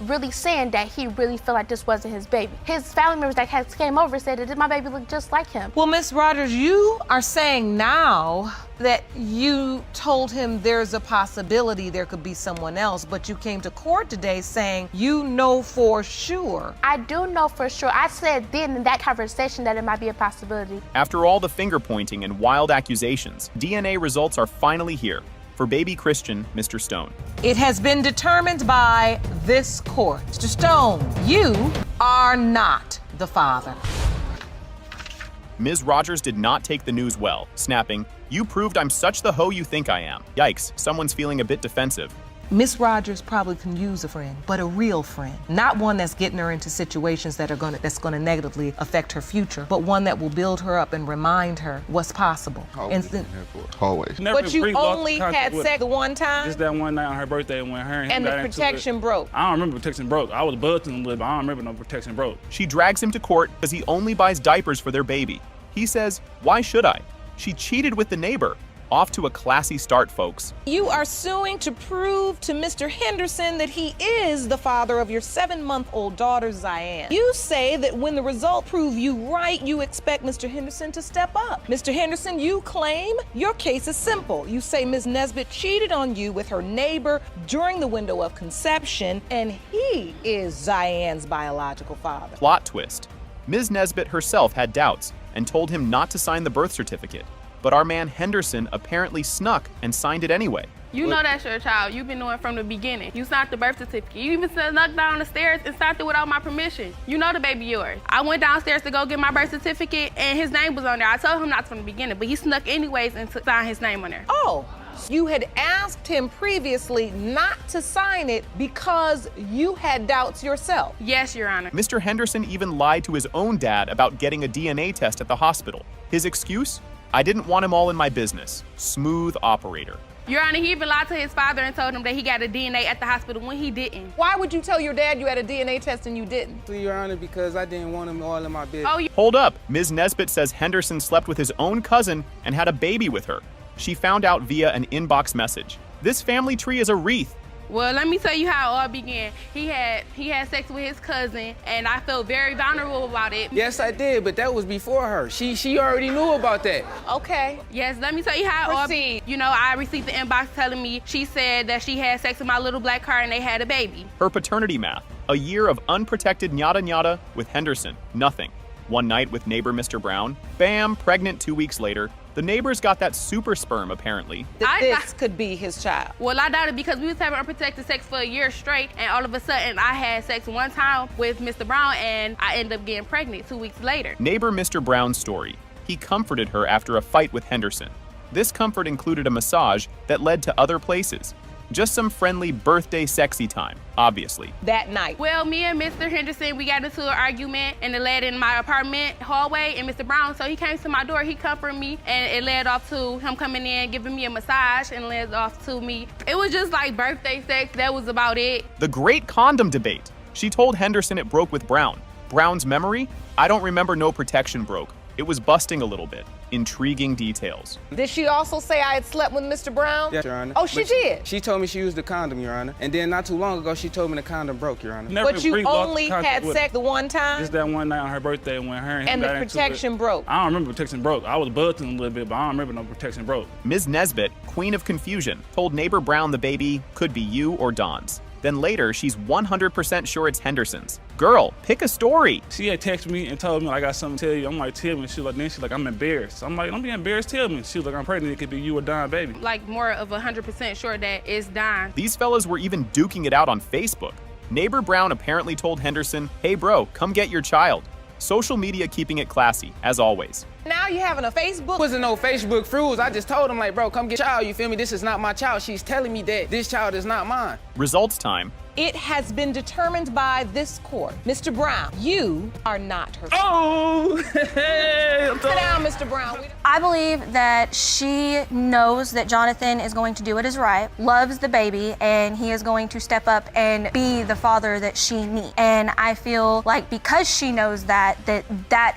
really saying that he really felt like this wasn't his baby. His family members that came over said that my baby looked just like him. Well, Miss Rogers, you are saying now that you told him there's a possibility there could be someone else, but you came to court today saying you know for sure. I do know for sure. I said then in that conversation that it might be a possibility. After all the finger pointing and wild accusations, DNA results are finally here for baby Christian, Mr. Stone. It has been determined by this court. Mr. Stone, you are not the father. Ms. Rogers did not take the news well, snapping, "You proved I'm such the hoe you think I am." Yikes, someone's feeling a bit defensive. Miss Rogers probably can use a friend, but a real friend. Not one that's getting her into situations that's gonna negatively affect her future, but one that will build her up and remind her what's possible. Always. But you only had sex the one time? Just that one night on her birthday when her and him And got the into protection it. broke. I don't remember protection broke. I was buzzing a little, but I don't remember no protection broke. She drags him to court because he only buys diapers for their baby. He says, "Why should I?" She cheated with the neighbor. Off to a classy start, folks. You are suing to prove to Mr. Henderson that he is the father of your 7-month-old daughter, Zion. You say that when the results prove you right, you expect Mr. Henderson to step up. Mr. Henderson, you claim your case is simple. You say Ms. Nesbitt cheated on you with her neighbor during the window of conception, and he is Zion's biological father. Plot twist. Ms. Nesbitt herself had doubts and told him not to sign the birth certificate. But our man Henderson apparently snuck and signed it anyway. You know that's your child. You've been knowing from the beginning. You signed the birth certificate. You even snuck down the stairs and signed it without my permission. You know the baby yours. I went downstairs to go get my birth certificate and his name was on there. I told him not from the beginning, but he snuck anyways and signed his name on there. Oh, you had asked him previously not to sign it because you had doubts yourself. Yes, Your Honor. Mr. Henderson even lied to his own dad about getting a DNA test at the hospital. His excuse? "I didn't want him all in my business." Smooth operator. Your Honor, he even lied to his father and told him that he got a DNA at the hospital when he didn't. Why would you tell your dad you had a DNA test and you didn't? Your Honor, because I didn't want him all in my business. Oh, Hold up. Ms. Nesbitt says Henderson slept with his own cousin and had a baby with her. She found out via an inbox message. This family tree is a wreath. Well, let me tell you how it all began. He had sex with his cousin, and I felt very vulnerable about it. Yes, I did, but that was before her. She already knew about that. Okay. Yes, let me tell you how it all began. You know, I received the inbox telling me she said that she had sex with my little black car and they had a baby. Her paternity math. A year of unprotected nyada nyada with Henderson. Nothing. One night with neighbor Mr. Brown. Bam, pregnant 2 weeks later. The neighbors got that super sperm, apparently. This could be his child. Well, I doubted because we was having unprotected sex for a year straight, and all of a sudden I had sex one time with Mr. Brown, and I ended up getting pregnant 2 weeks later. Neighbor Mr. Brown's story. He comforted her after a fight with Henderson. This comfort included a massage that led to other places. Just some friendly birthday sexy time, obviously. That night. Well, me and Mr. Henderson, we got into an argument and it led in my apartment hallway, and Mr. Brown, so he came to my door, he comforted me, and it led off to him coming in, giving me a massage, and led off to me. It was just like birthday sex, that was about it. The great condom debate. She told Henderson it broke with Brown. Brown's memory? I don't remember no protection broke. It was busting a little bit. Intriguing details. Did she also say I had slept with Mr. Brown? Yes, Your Honor. Oh, she did? She told me she used the condom, Your Honor. And then not too long ago, she told me the condom broke, Your Honor. But you only had sex the one time? Just that one night on her birthday when her and him got into it. And the protection broke? I don't remember protection broke. I was buzzing a little bit, but I don't remember no protection broke. Ms. Nesbitt, queen of confusion, told neighbor Brown the baby could be you or Don's. Then later, she's 100% sure it's Henderson's. Girl, pick a story. She had texted me and told me, I got something to tell you. I'm like, tell me. She's like, I'm embarrassed. I'm like, don't be embarrassed, tell me. She was like, I'm pregnant, it could be you or Don, baby. Like more of 100% sure that it's Don. These fellas were even duking it out on Facebook. Neighbor Brown apparently told Henderson, hey bro, come get your child. Social media keeping it classy, as always. Now you having a Facebook? Wasn't no Facebook fruits. I just told him, like, bro, come get your child, you feel me? This is not my child. She's telling me that this child is not mine. Results time. It has been determined by this court. Mr. Brown, you are not her son. Oh! Sit down, Mr. Brown. I believe that she knows that Jonathan is going to do what is right, loves the baby, and he is going to step up and be the father that she needs. And I feel like because she knows that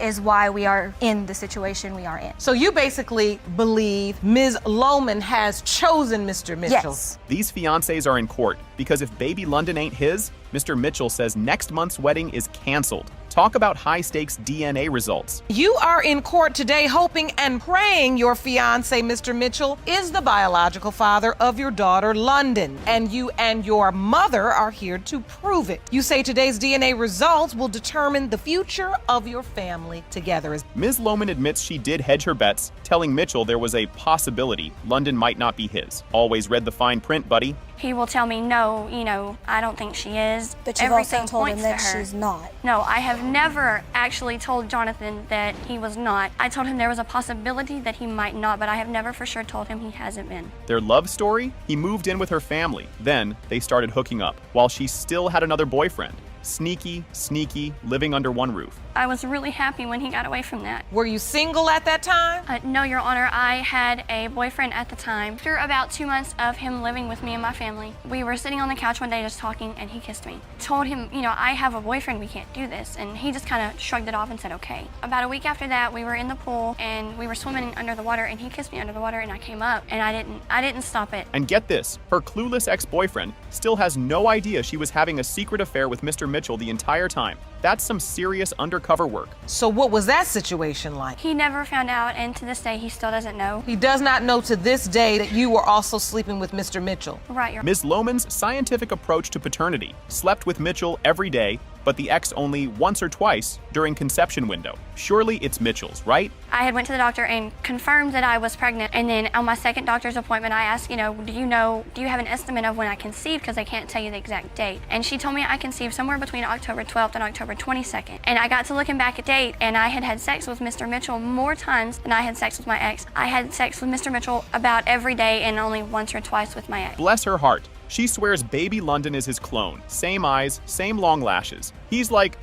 is why we are in the situation we are in. So you basically believe Ms. Lohman has chosen Mr. Mitchell? Yes. These fiancés are in court because if baby London ain't his, Mr. Mitchell says next month's wedding is canceled. Talk about high-stakes DNA results. You are in court today hoping and praying your fiancé, Mr. Mitchell, is the biological father of your daughter, London, and you and your mother are here to prove it. You say today's DNA results will determine the future of your family together. Ms. Lohman admits she did hedge her bets, telling Mitchell there was a possibility London might not be his. Always read the fine print, buddy. He will tell me, no, I don't think she is. But you've Everything also told him points that to her. she's not. No, I have never actually told Jonathan that he was not. I told him there was a possibility that he might not, but I have never for sure told him he hasn't been. Their love story? He moved in with her family. Then they started hooking up, while she still had another boyfriend. Sneaky, living under one roof. I was really happy when he got away from that. Were you single at that time? No, Your Honor. I had a boyfriend at the time. After about 2 months of him living with me and my family, we were sitting on the couch one day just talking, and he kissed me. Told him, I have a boyfriend, we can't do this. And he just kind of shrugged it off and said, okay. About a week after that, we were in the pool, and we were swimming under the water, and he kissed me under the water, and I came up, and I didn't stop it. And get this, her clueless ex-boyfriend still has no idea she was having a secret affair with Mr. Mitchell the entire time. That's some serious undercover work. So what was that situation like? He never found out, and to this day, he still doesn't know. He does not know to this day that you were also sleeping with Mr. Mitchell. Right, Your Honor. Ms. Lohman's scientific approach to paternity: slept with Mitchell every day, but the ex only once or twice during conception window. Surely it's Mitchell's, right? I had went to the doctor and confirmed that I was pregnant, and then on my second doctor's appointment, I asked, do you have an estimate of when I conceived, because I can't tell you the exact date. And she told me I conceived somewhere between October 12th and October 22nd. And I got to looking back at date, and I had sex with Mr. Mitchell more times than I had sex with my ex. I had sex with Mr. Mitchell about every day and only once or twice with my ex. Bless her heart. She swears baby London is his clone. Same eyes, same long lashes. He's like,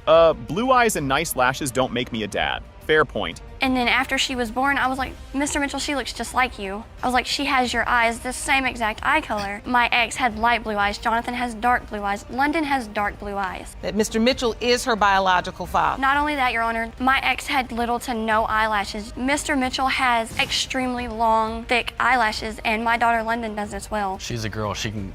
blue eyes and nice lashes don't make me a dad. Fair point. And then after she was born, I was like, Mr. Mitchell, she looks just like you. I was like, she has your eyes, the same exact eye color. My ex had light blue eyes. Jonathan has dark blue eyes. London has dark blue eyes. That Mr. Mitchell is her biological father. Not only that, Your Honor, my ex had little to no eyelashes. Mr. Mitchell has extremely long, thick eyelashes, and my daughter London does as well. She's a girl, she can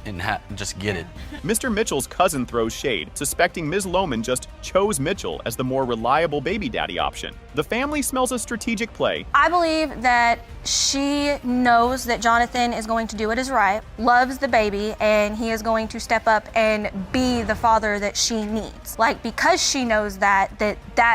just get it. Mr. Mitchell's cousin throws shade, suspecting Ms. Lohman just chose Mitchell as the more reliable baby daddy option. The family smells a strategic play. I believe that she knows that Jonathan is going to do what is right, loves the baby, and he is going to step up and be the father that she needs. Because she knows that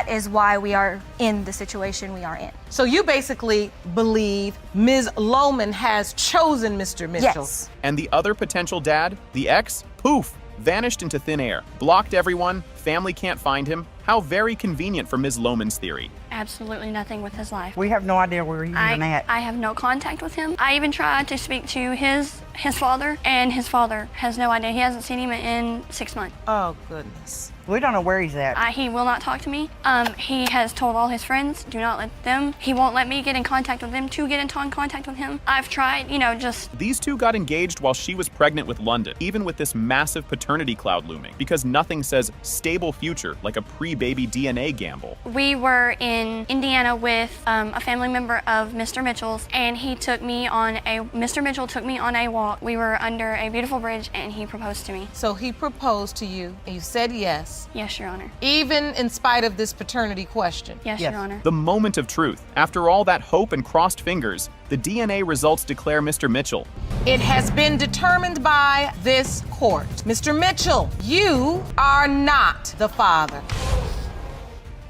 is why we are in the situation we are in. So you basically believe Ms. Lohman has chosen Mr. Mitchell? Yes. And the other potential dad, the ex, poof, vanished into thin air. Blocked everyone, family can't find him. How very convenient for Ms. Lohman's theory. Absolutely nothing with his life. We have no idea where he's even at. I have no contact with him. I even tried to speak to his father, and his father has no idea. He hasn't seen him in 6 months. Oh, goodness. We don't know where he's at. He will not talk to me. He has told all his friends, do not let them. He won't let me get in contact with them to get in contact with him. I've tried, just... These two got engaged while she was pregnant with London, even with this massive paternity cloud looming, because nothing says stable future like a pre-baby DNA gamble. We were in Indiana with a family member of Mr. Mitchell's, and Mr. Mitchell took me on a walk. We were under a beautiful bridge, and he proposed to me. So he proposed to you, and you said yes. Yes, Your Honor. Even in spite of this paternity question? Yes, Your Honor. The moment of truth. After all that hope and crossed fingers, the DNA results declare Mr. Mitchell. It has been determined by this court. Mr. Mitchell, you are not the father.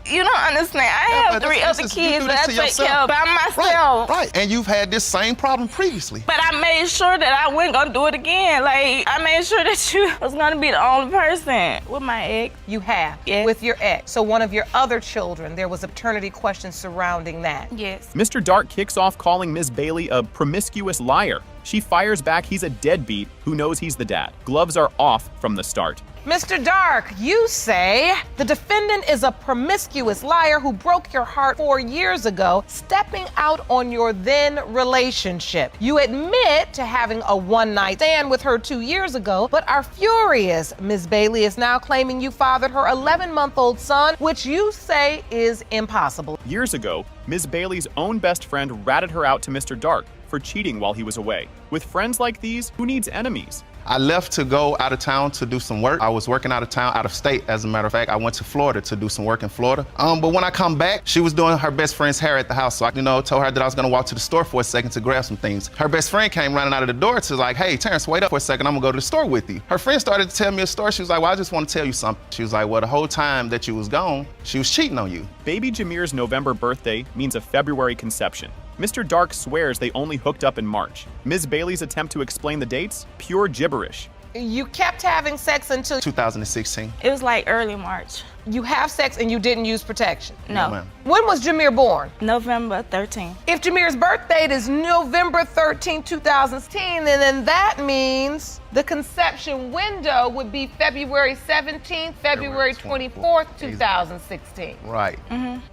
You don't understand. I have 3 other kids that I take care of by myself. Right. And you've had this same problem previously. But I made sure that I wasn't gonna do it again. I made sure that you was gonna be the only person with my ex. You have? Yes. With your ex. So one of your other children, there was a paternity question surrounding that. Yes. Mr. Dark kicks off calling Ms. Bailey a promiscuous liar. She fires back he's a deadbeat who knows he's the dad. Gloves are off from the start. Mr. Dark, you say the defendant is a promiscuous liar who broke your heart 4 years ago, stepping out on your then relationship. You admit to having a one-night stand with her 2 years ago, but are furious Ms. Bailey is now claiming you fathered her 11-month-old son, which you say is impossible. Years ago, Ms. Bailey's own best friend ratted her out to Mr. Dark for cheating while he was away. With friends like these, who needs enemies? I left to go out of town to do some work. I was working out of town, out of state, as a matter of fact. I went to Florida to do some work in Florida. But when I come back, she was doing her best friend's hair at the house. So I, told her that I was gonna walk to the store for a second to grab some things. Her best friend came running out of the door to like, hey, Terrence, wait up for a second. I'm gonna go to the store with you. Her friend started to tell me a story. She was like, well, I just want to tell you something. She was like, well, the whole time that you was gone, she was cheating on you. Baby Jameer's November birthday means a February conception. Mr. Dark swears they only hooked up in March. Ms. Bailey's attempt to explain the dates? Pure gibberish. You kept having sex until 2016. It was like early March. You have sex and you didn't use protection? No. ma'am. When was Jameer born? November 13th. If Jameer's birth date is November 13, 2016, then that means the conception window would be February 17th, February 24th, 2016. Right.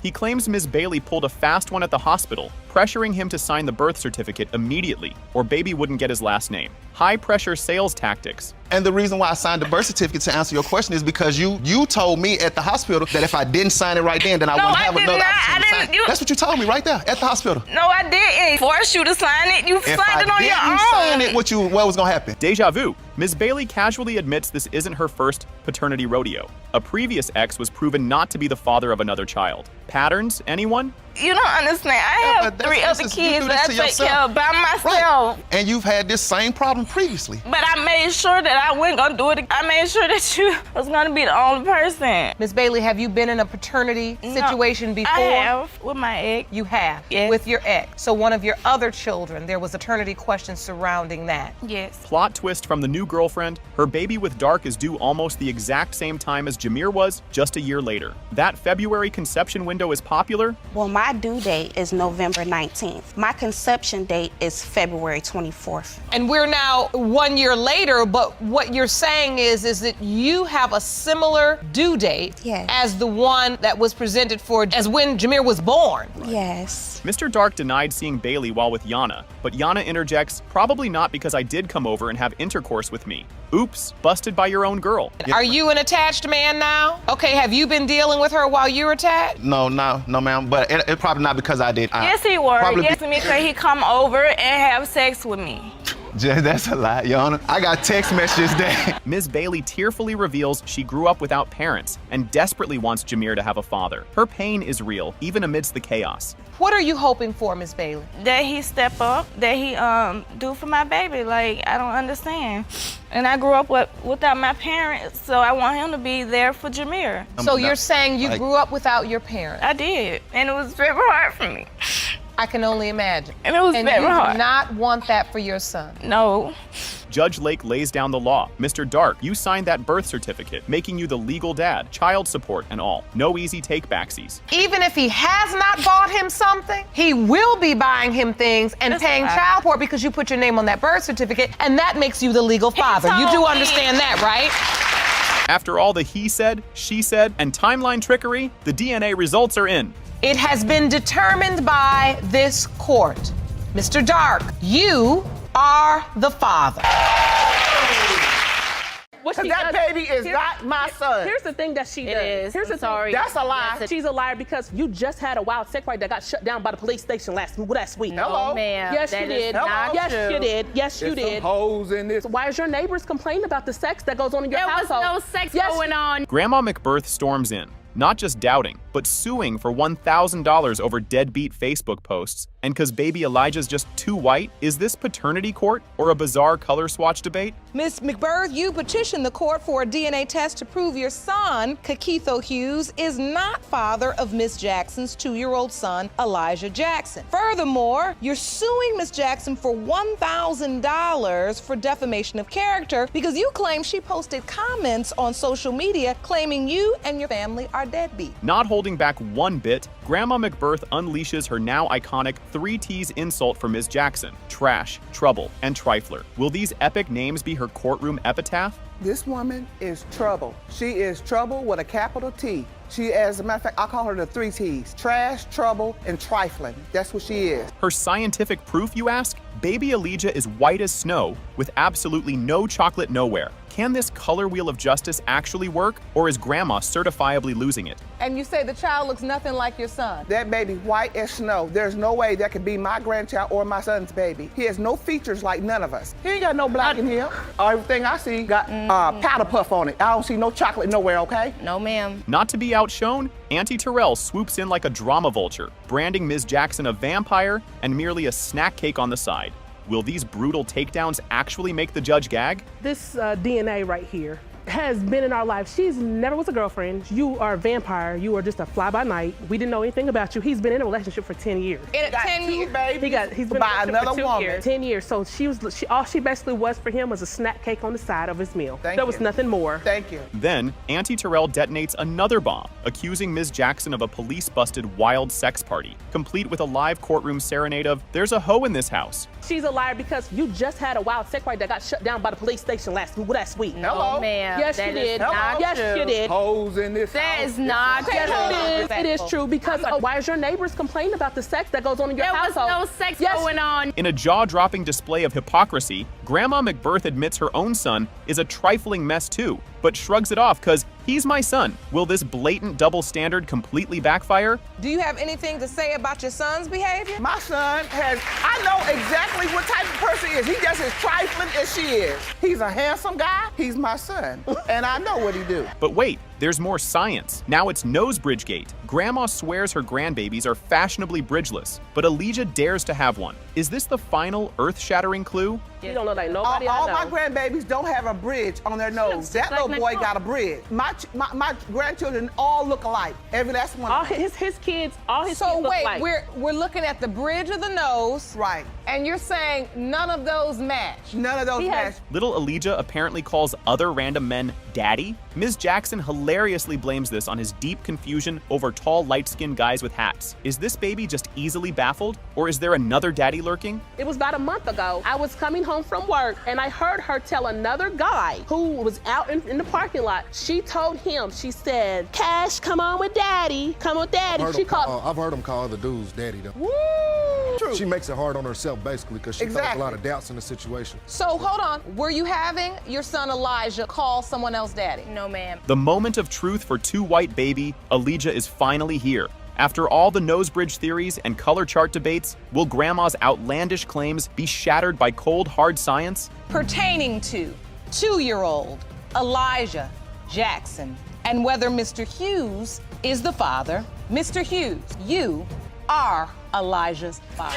He claims Ms. Bailey pulled a fast one at the hospital, pressuring him to sign the birth certificate immediately, or baby wouldn't get his last name. High-pressure sales tactics. And the reason why I signed the birth certificate, to answer your question, is because you told me at the hospital that if I didn't sign it right then I wouldn't have another opportunity to sign it. That's what you told me right there at the hospital. No, I didn't force you to sign it. You signed it on your own. If I didn't sign it, what was gonna happen? Deja vu. Ms. Bailey casually admits this isn't her first paternity rodeo. A previous ex was proven not to be the father of another child. Patterns, anyone? You don't understand. I have 3 other kids that I take care of by myself. Right. And you've had this same problem previously. But I made sure that I wasn't gonna do it. I made sure that you was gonna be the only person. Ms. Bailey, have you been in a paternity situation before? I have, with my ex. You have? Yes. With your ex. So one of your other children, there was a paternity question surrounding that. Yes. Plot twist from the new girlfriend, her baby with Dark is due almost the exact same time as Jameer was, just a year later. That February conception window is popular? Well, my due date is November 19th. My conception date is February 24th. And we're now 1 year later, but what you're saying is that you have a similar due date as the one that was presented for as when Jameer was born. Yes. Mr. Dark denied seeing Bailey while with Yana, but Yana interjects, probably not because I did come over and have intercourse with me. Oops, busted by your own girl. Are you an attached man now? Okay, have you been dealing with her while you were attached? No, ma'am, but it probably not because I did. Yes, he was. Yes, because he come over and have sex with me. That's a lie, Your Honor. I got text messages there. Ms. Bailey tearfully reveals she grew up without parents and desperately wants Jameer to have a father. Her pain is real, even amidst the chaos. What are you hoping for, Ms. Bailey? That he step up, that he do for my baby. Like, I don't understand. And I grew up without my parents, so I want him to be there for Jameer. So you're saying you grew up without your parents? I did, and it was very hard for me. I can only imagine. And it was very hard. And you do not want that for your son? No. Judge Lake lays down the law. Mr. Dark, you signed that birth certificate, making you the legal dad, child support and all. No easy take-backsies. Even if he has not bought him something, he will be buying him things and paying child support because you put your name on that birth certificate, and that makes you the legal father. You do understand that, right? After all the he said, she said, and timeline trickery, the DNA results are in. It has been determined by this court. Mr. Dark, you are the father. Because that baby is not my son. Here's the thing that she does. It is. Here's the Sorry. thing. That's a lie. She's a liar because you just had a wild sex party that got shut down by the police station last week. Hello. Ma'am. Yes, you did. Yes, you did. Yes, you did. Some hoes in this. Why is your neighbors complaining about the sex that goes on in your household? There was no sex going on. Grandma McBirth storms in, not just doubting, but suing for $1,000 over deadbeat Facebook posts. And cause baby Elijah's just too white, is this paternity court or a bizarre color swatch debate? Ms. McBirth, you petitioned the court for a DNA test to prove your son, Kakitho Hughes, is not father of Miss Jackson's 2-year-old son, Elijah Jackson. Furthermore, you're suing Miss Jackson for $1,000 for defamation of character because you claim she posted comments on social media claiming you and your family are deadbeat. Not holding back one bit, Grandma McBirth unleashes her now iconic 3 T's insult for Ms. Jackson: trash, trouble, and trifler. Will these epic names be her courtroom epitaph? This woman is trouble. She is trouble with a capital T. She, as a matter of fact, I call her the 3 T's. Trash, trouble, and trifling. That's what she is. Her scientific proof, you ask? Baby Elijah is white as snow with absolutely no chocolate nowhere. Can this color wheel of justice actually work, or is Grandma certifiably losing it? And you say the child looks nothing like your son. That baby white as snow. There's no way that could be my grandchild or my son's baby. He has no features like none of us. He ain't got no black in him. Everything I see got powder puff on it. I don't see no chocolate nowhere, okay? No, ma'am. Not to be outshone, Auntie Terrell swoops in like a drama vulture, branding Ms. Jackson a vampire and merely a snack cake on the side. Will these brutal takedowns actually make the judge gag? This DNA right here has been in our life. She's never was a girlfriend. You are a vampire. You are just a fly-by-night. We didn't know anything about you. He's been in a relationship for 10 years. In 10 years? He's been by another woman. 10 years. So all she basically was for him was a snack cake on the side of his meal. There was nothing more. Thank you. Then, Auntie Terrell detonates another bomb, accusing Ms. Jackson of a police-busted wild sex party, complete with a live courtroom serenade of, "There's a hoe in this house." She's a liar because you just had a wild sex party that got shut down by the police station last week. No, ma'am. Yes, you did. Yes, you did. Hoes in this That house. is not true. It is true because why is your neighbors complaining about the sex that goes on in your household? There was no sex going on. In a jaw-dropping display of hypocrisy, Grandma McBirth admits her own son is a trifling mess too, but shrugs it off because he's my son. Will this blatant double standard completely backfire? Do you have anything to say about your son's behavior? My son I know exactly what type of person he is. He just as trifling as she is. He's a handsome guy. He's my son. And I know what he do. But wait, there's more science. Now it's Nosebridgegate. Grandma swears her grandbabies are fashionably bridgeless, but Elijah dares to have one. Is this the final earth-shattering clue? You don't look like nobody all I know. my grandbabies don't have a bridge on their nose. That little boy got a bridge. My grandchildren all look alike. Every last one. All his kids, all his kids look alike. we're looking at the bridge of the nose. Right. And you're saying none of those match. None of those match. Little Elijah apparently calls other random men daddy. Ms. Jackson hilariously blames this on his deep confusion over tall, light-skinned guys with hats. Is this baby just easily baffled, or is there another daddy lurking? It was about a month ago. I was coming home from work and I heard her tell another guy who was out in the parking lot. She told him, she said, "Cash, come on with daddy. Come with daddy." I've heard him call other dudes daddy though. Woo! True. She makes it hard on herself basically because she throws a lot of doubts in the situation. So hold on, were you having your son Elijah call someone else daddy? No, ma'am. The moment of truth for Two White Baby, Elijah is finally here. After all the nosebridge theories and color chart debates, will Grandma's outlandish claims be shattered by cold, hard science? Pertaining to 2-year-old Elijah Jackson and whether Mr. Hughes is the father. Mr. Hughes, you are Elijah's father.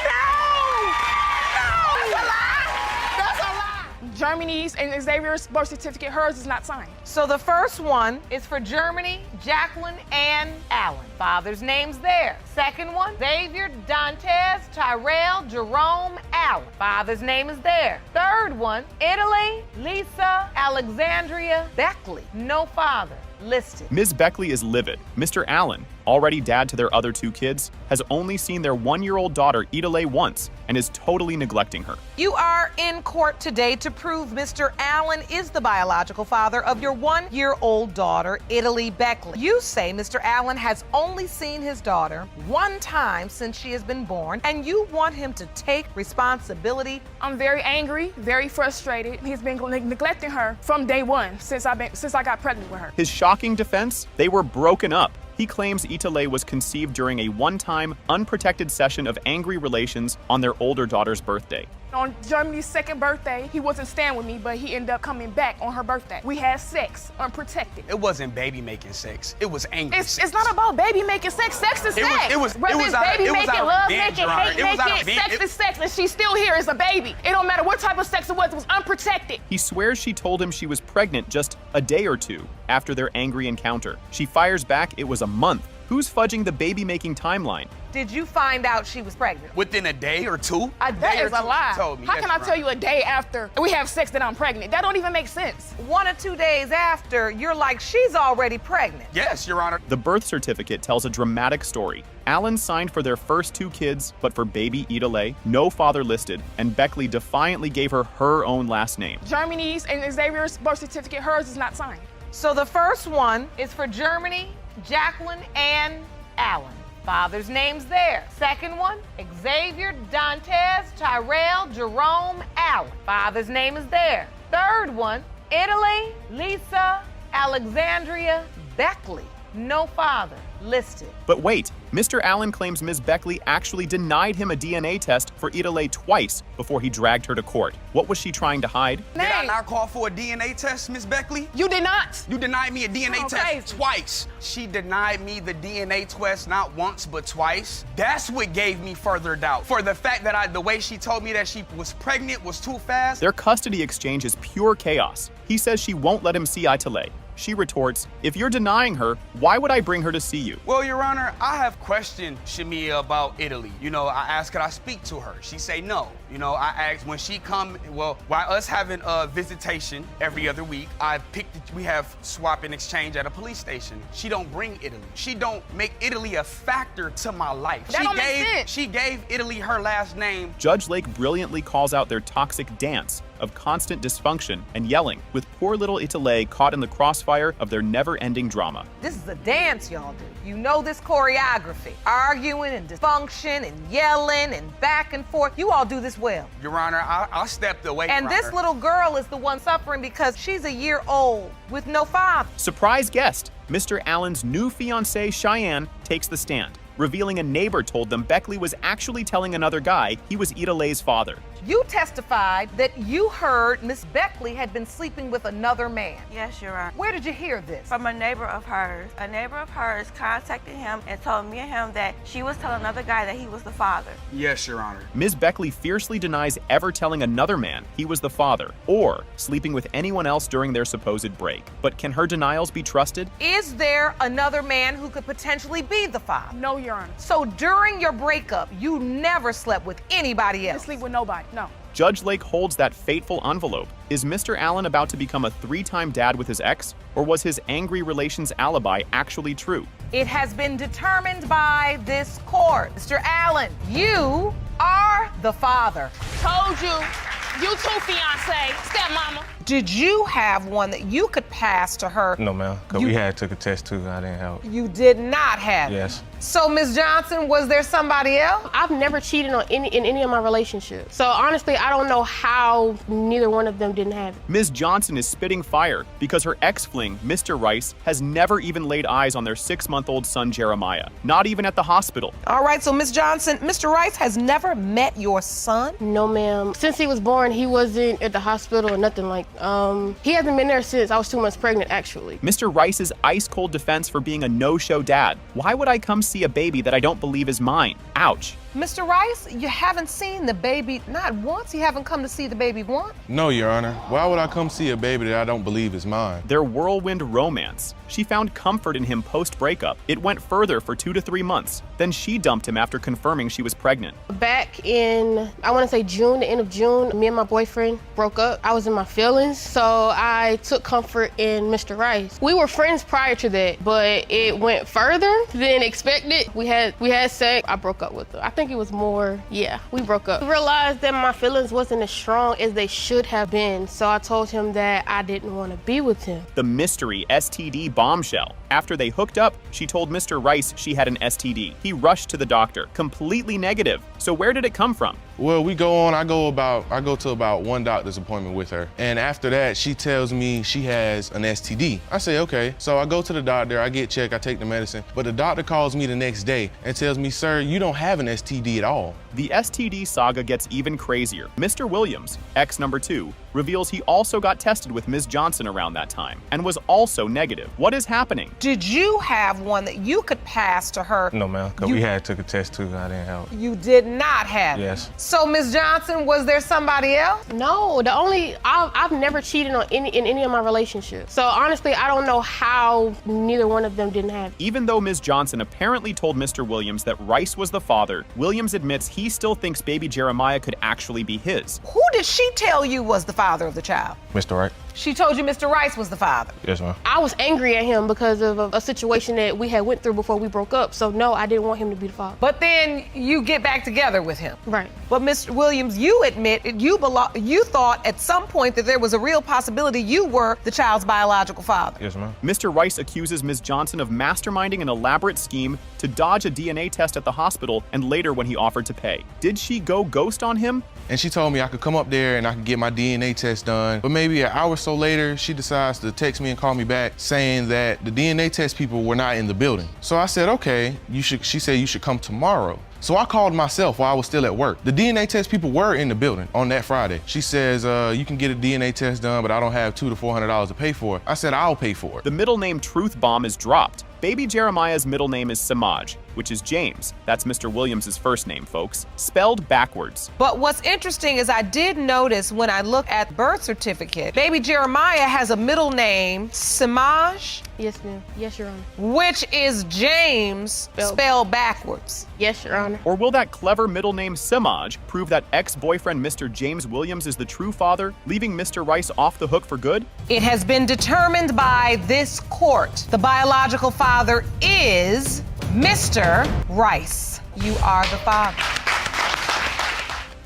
Germany's and Xavier's birth certificate, hers is not signed. So the first one is for Germany, Jacqueline, and Alan. Father's name's there. Second one, Xavier, Dantes, Tyrell, Jerome, Alan. Father's name is there. Third one, Italy, Lisa, Alexandria, Beckley. No father listed. Ms. Beckley is livid. Mr. Allen, already dad to their other 2 kids, has only seen their 1-year-old daughter, Idale, once and is totally neglecting her. You are in court today to prove Mr. Allen is the biological father of your 1-year-old daughter, Italy Beckley. You say Mr. Allen has only seen his daughter one time since she has been born, and you want him to take responsibility. I'm very angry, very frustrated. He's been neglecting her from day one since I got pregnant with her. His shocking defense? They were broken up. He claims Itale was conceived during a one-time, unprotected session of angry relations on their older daughter's birthday. On Germany's 2nd birthday, he wasn't staying with me, but he ended up coming back on her birthday. We had sex, unprotected. It wasn't baby making sex. It was angry sex. It's not about baby making sex. Sex is sex. It was Whether it's baby making, love making, hate making, sex is sex, and she's still here as a baby. It don't matter what type of sex it was unprotected. He swears she told him she was pregnant just a day or 2 after their angry encounter. She fires back it was a month. Who's fudging the baby-making timeline? Did you find out she was pregnant? Within a day or 2? That is a lie. How can I tell you a day after we have sex that I'm pregnant? That don't even make sense. 1 or 2 days after, you're like, she's already pregnant. Yes, Your Honor. The birth certificate tells a dramatic story. Allen signed for their first 2 kids, but for baby Idale, no father listed, and Beckley defiantly gave her own last name. Germany's and Xavier's birth certificate, hers is not signed. So the first one is for Germany, Jacqueline, and Alan. Father's name's there. Second one, Xavier, Dantes, Tyrell, Jerome, Alan. Father's name is there. Third one, Italy, Lisa, Alexandria, Beckley. No father listed. But wait, Mr. Allen claims Ms. Beckley actually denied him a DNA test for Italy twice before he dragged her to court. What was she trying to hide? Did I not call for a DNA test, Ms. Beckley? You did not. You denied me a DNA test twice. She denied me the DNA test not once, but twice. That's what gave me further doubt. For the fact that the way she told me that she was pregnant was too fast. Their custody exchange is pure chaos. He says she won't let him see Italy. She retorts, if you're denying her, why would I bring her to see you? Well, Your Honor, I have questioned Shamia about Italy. I asked, could I speak to her? She say no. I asked when she come, while us having a visitation every other week, we have swap and exchange at a police station. She don't bring Italy. She don't make Italy a factor to my life. That don't make sense. She gave Italy her last name. Judge Lake brilliantly calls out their toxic dance of constant dysfunction and yelling, with poor little Italy caught in the crossfire of their never-ending drama. This is a dance y'all do. You know this choreography. Arguing and dysfunction and yelling and back and forth. You all do this well. Your Honor, I stepped away And from this her. little girl is the one suffering because she's a year old with no father. Surprise guest, Mr. Allen's new fiancée, Cheyenne, takes the stand, revealing a neighbor told them Beckley was actually telling another guy he was Italy's father. You testified that you heard Miss Beckley had been sleeping with another man. Yes, Your Honor. Where did you hear this? From a neighbor of hers. A neighbor of hers contacted him and told me and him that she was telling another guy that he was the father. Yes, Your Honor. Ms. Beckley fiercely denies ever telling another man he was the father or sleeping with anyone else during their supposed break. But can her denials be trusted? Is there another man who could potentially be the father? No, Your Honor. So during your breakup, you never slept with anybody I else? didn't sleep with nobody. No. Judge Lake holds that fateful envelope. Is Mr. Allen about to become a 3-time dad with his ex, or was his angry relations alibi actually true? It has been determined by this court. Mr. Allen, you are the father. Told you. You too, fiance, stepmama. Did you have one that you could pass to her? No, ma'am, because we had took a test too. I didn't help. You did not have it. Yes. So, Ms. Johnson, was there somebody else? I've never cheated on in any of my relationships. So honestly, I don't know how neither one of them didn't have it. Ms. Johnson is spitting fire because her ex-fling, Mr. Rice, has never even laid eyes on their 6-month-old son, Jeremiah. Not even at the hospital. All right, so Ms. Johnson, Mr. Rice has never met your son? No, ma'am. Since he was born, he wasn't at the hospital or nothing like. He hasn't been there since I was 2 months pregnant, actually. Mr. Rice's ice-cold defense for being a no-show dad. Why would I come see a baby that I don't believe is mine? Ouch. Mr. Rice, you haven't seen the baby not once. You haven't come to see the baby once. No, Your Honor. Why would I come see a baby that I don't believe is mine? Their whirlwind romance. She found comfort in him post-breakup. It went further for 2 to 3 months. Then she dumped him after confirming she was pregnant. Back in, I want to say June, the end of June, me and my boyfriend broke up. I was in my feelings, so I took comfort in Mr. Rice. We were friends prior to that, but it went further than expected. We had sex. I broke up with her. I think it was more, we broke up. I realized that my feelings wasn't as strong as they should have been, so I told him that I didn't want to be with him. The mystery STD bombshell. After they hooked up, she told Mr. Rice she had an STD. He rushed to the doctor, completely negative. So where did it come from? Well, I go to about 1 doctor's appointment with her. And after that, she tells me she has an STD. I say, okay. So I go to the doctor, I get checked, I take the medicine. But the doctor calls me the next day and tells me, sir, you don't have an STD at all. The STD saga gets even crazier. Mr. Williams, ex number 2, reveals he also got tested with Ms. Johnson around that time and was also negative. What is happening? Did you have one that you could pass to her? No, ma'am, because we had took a test too. I didn't help. You did not have Yes. it. So, Ms. Johnson, was there somebody else? No, I've never cheated on in any of my relationships. So honestly, I don't know how neither one of them didn't have it. Even though Ms. Johnson apparently told Mr. Williams that Rice was the father, Williams admits he still thinks baby Jeremiah could actually be his. Who did she tell you was the father of the child? Mr. Wright? She told you Mr. Rice was the father. Yes, ma'am. I was angry at him because of a situation that we had went through before we broke up. So no, I didn't want him to be the father. But then you get back together with him. Right. But Mr. Williams, you admit you thought at some point that there was a real possibility you were the child's biological father. Yes, ma'am. Mr. Rice accuses Ms. Johnson of masterminding an elaborate scheme to dodge a DNA test at the hospital and later when he offered to pay. Did she go ghost on him? and she told me I could come up there and I could get my DNA test done. But maybe an hour or so later, she decides to text me and call me back saying that the DNA test people were not in the building. So I said, okay, she said you should come tomorrow. So I called myself while I was still at work. The DNA test people were in the building on that Friday. She says, you can get a DNA test done, but I don't have $200 to $400 to pay for it. I said, I'll pay for it. The middle name truth bomb is dropped. Baby Jeremiah's middle name is Samaj, which is James. That's Mr. Williams' first name, folks. Spelled backwards. But what's interesting is I did notice when I look at birth certificate, baby Jeremiah has a middle name, Samaj. Yes, ma'am. Yes, Your Honor. Which is James spelled backwards. Yes, Your Honor. Or will that clever middle name Samaj prove that ex-boyfriend Mr. James Williams is the true father, leaving Mr. Rice off the hook for good? It has been determined by this court. The biological father is Mr. Rice. You are the father.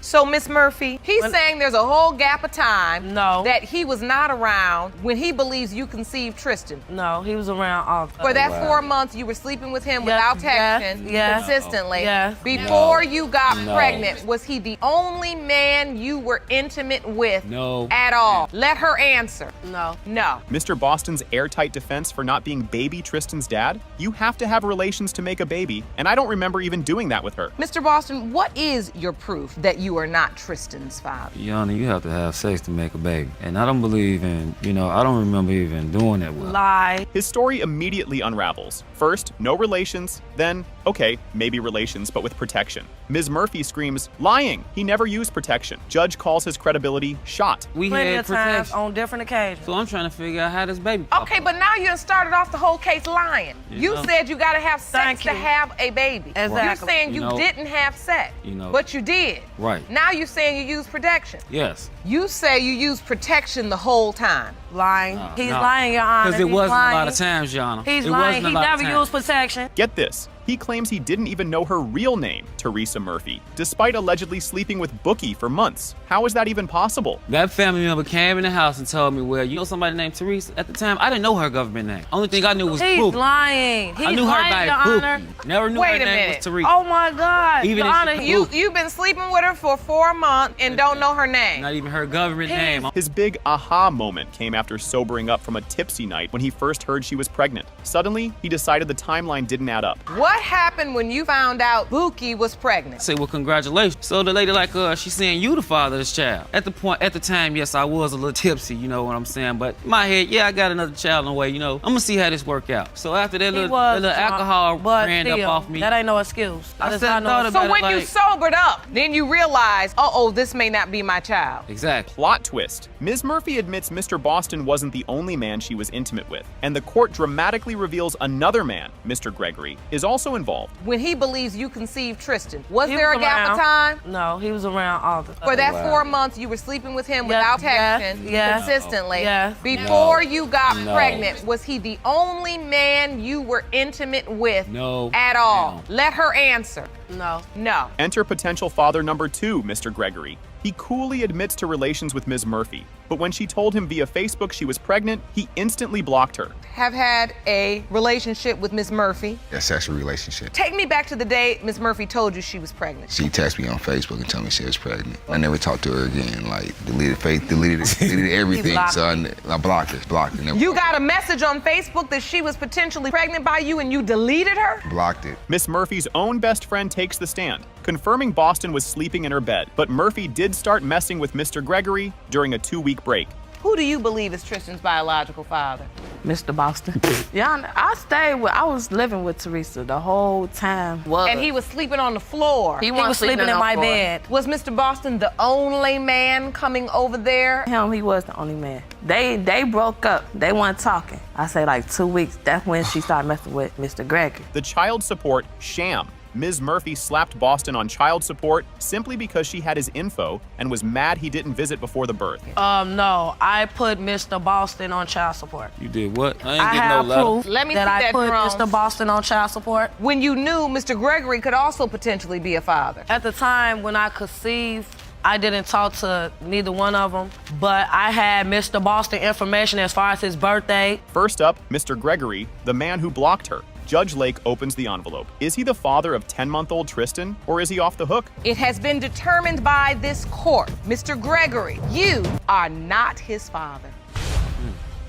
So, Miss Murphy, he's saying there's a whole gap of time that he was not around when he believes you conceived Tristan. No, he was around all the time. For that 4 months, you were sleeping with him without texting consistently. Yes. Before you got pregnant, was he the only man you were intimate with at all? Let her answer. No. No. Mr. Boston's airtight defense for not being baby Tristan's dad? You have to have relations to make a baby, and I don't remember even doing that with her. Mr. Boston, what is your proof that you are not Tristan's father? Your Honor, you have to have sex to make a baby. And I don't believe in, I don't remember even doing that with her. Lie. His story immediately unravels. First, no relations, then, okay, maybe relations, but with protection. Ms. Murphy screams, lying! He never used protection. Judge calls his credibility shot. We Plenty had of times protection on different occasions. So I'm trying to figure out how this baby. Okay, but now you done started off the whole case lying. You said you gotta have sex to have a baby. Exactly. You're saying you didn't have sex, but you did. Right. Now you're saying you used protection. Yes. You say you used protection the whole time. Lying. He's lying, Your Honor. Because it wasn't lying. a lot of times, Your Honor. He's it lying. Wasn't a He lot never of times. used protection. Get this. He claims he didn't even know her real name, Teresa Murphy, despite allegedly sleeping with Bookie for months. How is that even possible? That family member came in the house and told me, well, you know somebody named Teresa? At the time, I didn't know her government name. Only thing I knew was He's Bookie. lying. He's I knew lying, her Your by Honor. Bookie. Never knew her name was Teresa. Oh my God. Even Your if Honor, You've been sleeping with her for 4 months and don't know her name. Not even her government name. His big aha moment came after sobering up from a tipsy night when he first heard she was pregnant. Suddenly, he decided the timeline didn't add up. What happened when you found out Bookie was pregnant? I say, well, congratulations. So the lady she's saying you the father of this child. At the time, yes, I was a little tipsy, you know what I'm saying? But in my head, I got another child on the way, I'm gonna see how this work out. So after that little alcohol ran up off me. That ain't no excuse. I just thought about So it when you sobered up, then you realized, this may not be my child. Exactly. Plot twist. Ms. Murphy admits Mr. Boston wasn't the only man she was intimate with, and the court dramatically reveals another man, Mr. Gregory, is also involved. When he believes you conceived Tristan, was there a gap of time? No, he was around all the time. For that 4 months, you were sleeping with him without texting consistently. Yes. Before you got pregnant, was he the only man you were intimate with at all? Let her answer. No. No. Enter potential father number 2, Mr. Gregory. He coolly admits to relations with Ms. Murphy, but when she told him via Facebook she was pregnant, he instantly blocked her. Have had a relationship with Ms. Murphy. A sexual relationship. Take me back to the day Ms. Murphy told you she was pregnant. She texted me on Facebook and told me she was pregnant. I never talked to her again. Deleted everything. So I blocked her. You got a message on Facebook that she was potentially pregnant by you and you deleted her? Blocked it. Miss Murphy's own best friend takes the stand, confirming Boston was sleeping in her bed, but Murphy did start messing with Mr. Gregory during a 2-week break. Who do you believe is Tristan's biological father? Mr. Boston. I was living with Teresa the whole time. And he was sleeping on the floor. He was sleeping in my bed. Was Mr. Boston the only man coming over there? He was the only man. They broke up. They weren't talking. I say 2 weeks. That's when she started messing with Mr. Gregory. The child support sham. Ms. Murphy slapped Boston on child support simply because she had his info and was mad he didn't visit before the birth. No, I put Mr. Boston on child support. You did what? I have proof Let me that see I that put drone. Mr. Boston on child support. When you knew Mr. Gregory could also potentially be a father. At the time when I conceived, I didn't talk to neither one of them, but I had Mr. Boston information as far as his birthday. First up, Mr. Gregory, the man who blocked her. Judge Lake opens the envelope. Is he the father of 10-month-old Tristan, or is he off the hook? It has been determined by this court, Mr. Gregory, you are not his father.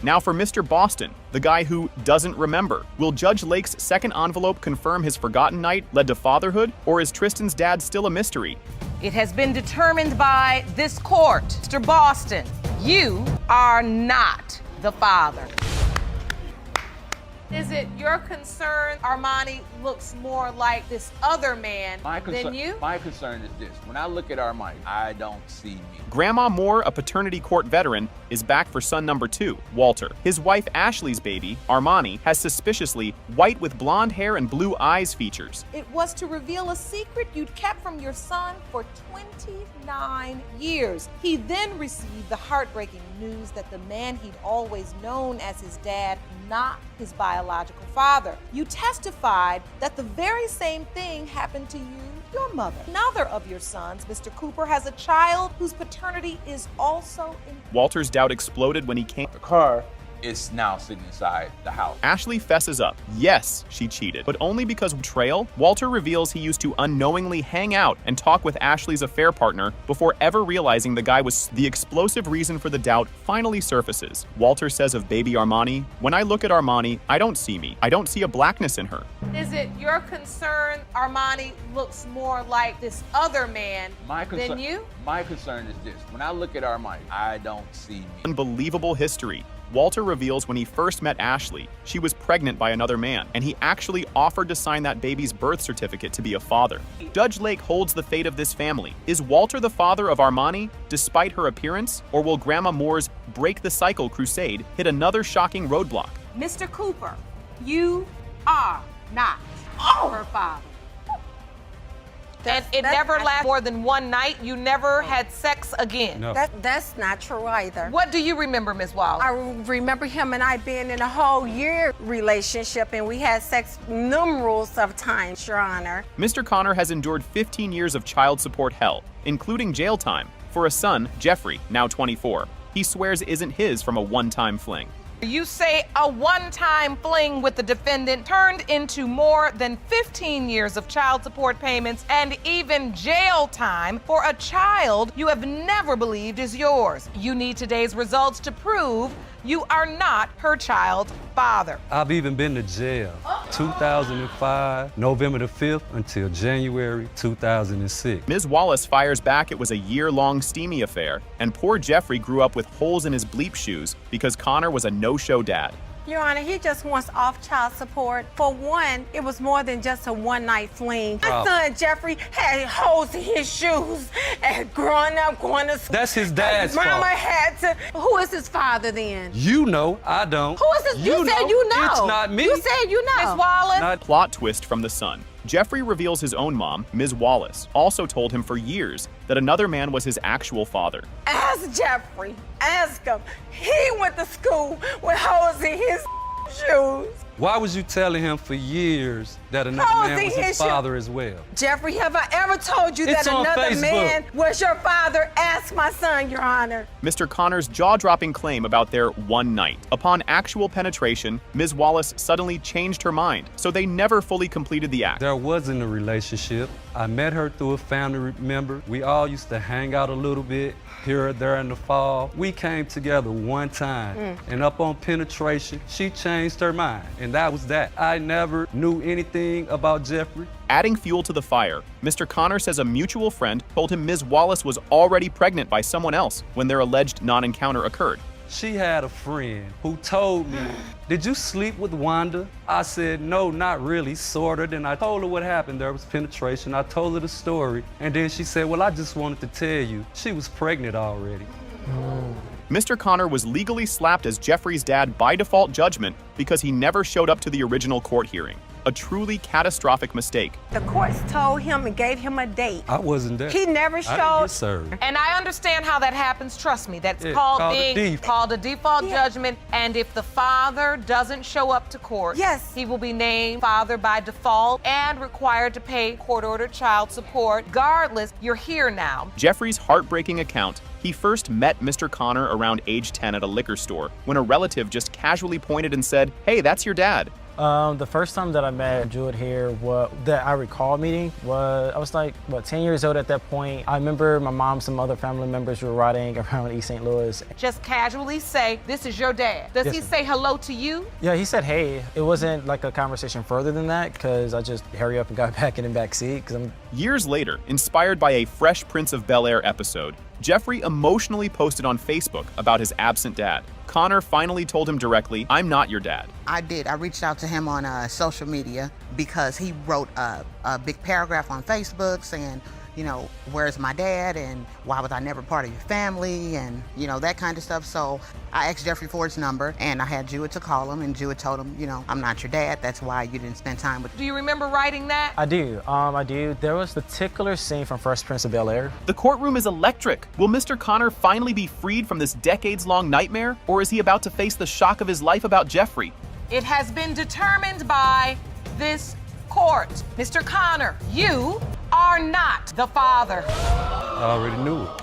Now for Mr. Boston, the guy who doesn't remember. Will Judge Lake's second envelope confirm his forgotten night led to fatherhood, or is Tristan's dad still a mystery? It has been determined by this court, Mr. Boston, you are not the father. Is it your concern Armani looks more like this other man than you? My concern is this. When I look at Armani, I don't see me. Grandma Moore, a paternity court veteran, is back for son number 2, Walter. His wife Ashley's baby, Armani, has suspiciously white with blonde hair and blue eyes features. It was to reveal a secret you'd kept from your son for 29 years. He then received the heartbreaking news that the man he'd always known as his dad, not his biological father. You testified that the very same thing happened to you, your mother. Another of your sons, Mr. Cooper, has a child whose paternity is also in. Walter's doubt exploded when he came. The car is now sitting inside the house. Ashley fesses up. Yes, she cheated, but only because of betrayal. Walter reveals he used to unknowingly hang out and talk with Ashley's affair partner before ever realizing the guy was the explosive reason for the doubt finally surfaces. Walter says of baby Armani, "When I look at Armani, I don't see me. I don't see a blackness in her." Is it your concern Armani looks more like this other man than you? My concern is this. When I look at Armani, I don't see me. Unbelievable history. Walter reveals when he first met Ashley, she was pregnant by another man, and he actually offered to sign that baby's birth certificate to be a father. Judge Lake holds the fate of this family. Is Walter the father of Armani, despite her appearance, or will Grandma Moore's Break the Cycle crusade hit another shocking roadblock? Mr. Cooper, you are not her father. And it never lasted more than one night. You never had sex again. No. That's not true either. What do you remember, Ms. Wallace? I remember him and I being in a whole year relationship, and we had sex numerous of times, Your Honor. Mr. Connor has endured 15 years of child support hell, including jail time, for a son, Jeffrey, now 24. He swears isn't his from a one-time fling. You say a one-time fling with the defendant turned into more than 15 years of child support payments and even jail time for a child you have never believed is yours. You need today's results to prove you are not her child's father. I've even been to jail. 2005, November the 5th until January 2006. Ms. Wallace fires back it was a year-long steamy affair, and poor Jeffrey grew up with holes in his bleep shoes because Connor was a no-show dad. Your Honor, he just wants off child support. For one, it was more than just a one-night fling. My son Jeffrey had holes in his shoes and growing up going to school. That's his dad's fault. Mama had to. Who is his father then? You know, I don't. Who is his? You said you know. It's not me. You said you know. Ms. Wallace. Plot twist from the son. Jeffrey reveals his own mom, Ms. Wallace, also told him for years that another man was his actual father. Ask Jeffrey. Ask him. He went to school with holes in his shoes. Why was you telling him for years that another man was his father as well? Jeffrey, have I ever told you that another man was your father? Ask my son, Your Honor. Mr. Connor's jaw-dropping claim about their one night. Upon actual penetration, Ms. Wallace suddenly changed her mind, so they never fully completed the act. There wasn't a relationship. I met her through a family member. We all used to hang out a little bit here or there in the fall. We came together one time, and up on penetration, she changed her mind, and that was that. I never knew anything about Jeffrey. Adding fuel to the fire, Mr. Connor says a mutual friend told him Ms. Wallace was already pregnant by someone else when their alleged non-encounter occurred. She had a friend who told me, "Did you sleep with Wanda?" I said, "No, not really, sorta." Then I told her what happened. There was penetration. I told her the story. And then she said, "Well, I just wanted to tell you, she was pregnant already." Mr. Connor was legally slapped as Jeffrey's dad by default judgment because he never showed up to the original court hearing. A truly catastrophic mistake. The courts told him and gave him a date. I wasn't there. He never showed. And I understand how that happens. Trust me, that's called a default judgment. And if the father doesn't show up to court, he will be named father by default and required to pay court-ordered child support. Regardless, you're here now. Jeffrey's heartbreaking account. He first met Mr. Connor around age 10 at a liquor store when a relative just casually pointed and said, "Hey, that's your dad." The first time that I met Jewett here, that I recall meeting was, I was like, 10 years old at that point. I remember my mom, some other family members were riding around East St. Louis. Just casually say, this is your dad. Does Yes, he sir. say hello to you? Yeah, he said, hey. It wasn't like a conversation further than that, because I just hurry up and got back in the back seat, because I'm... Years later, inspired by a Fresh Prince of Bel-Air episode, Jeffrey emotionally posted on Facebook about his absent dad. Connor finally told him directly, I'm not your dad. I did. I reached out to him on social media because he wrote a big paragraph on Facebook saying, you know, where's my dad and why was I never part of your family and, you know, that kind of stuff. So I asked Jeffrey for his number and I had Jewett to call him and Jewett told him, you know, I'm not your dad. That's why you didn't spend time with me. Do you remember writing that? I do. I do. There was a particular scene from Fresh Prince of Bel-Air. The courtroom is electric. Will Mr. Connor finally be freed from this decades-long nightmare? Or is he about to face the shock of his life about Jeffrey? It has been determined by this court. Mr. Connor, you are not the father. I already knew it.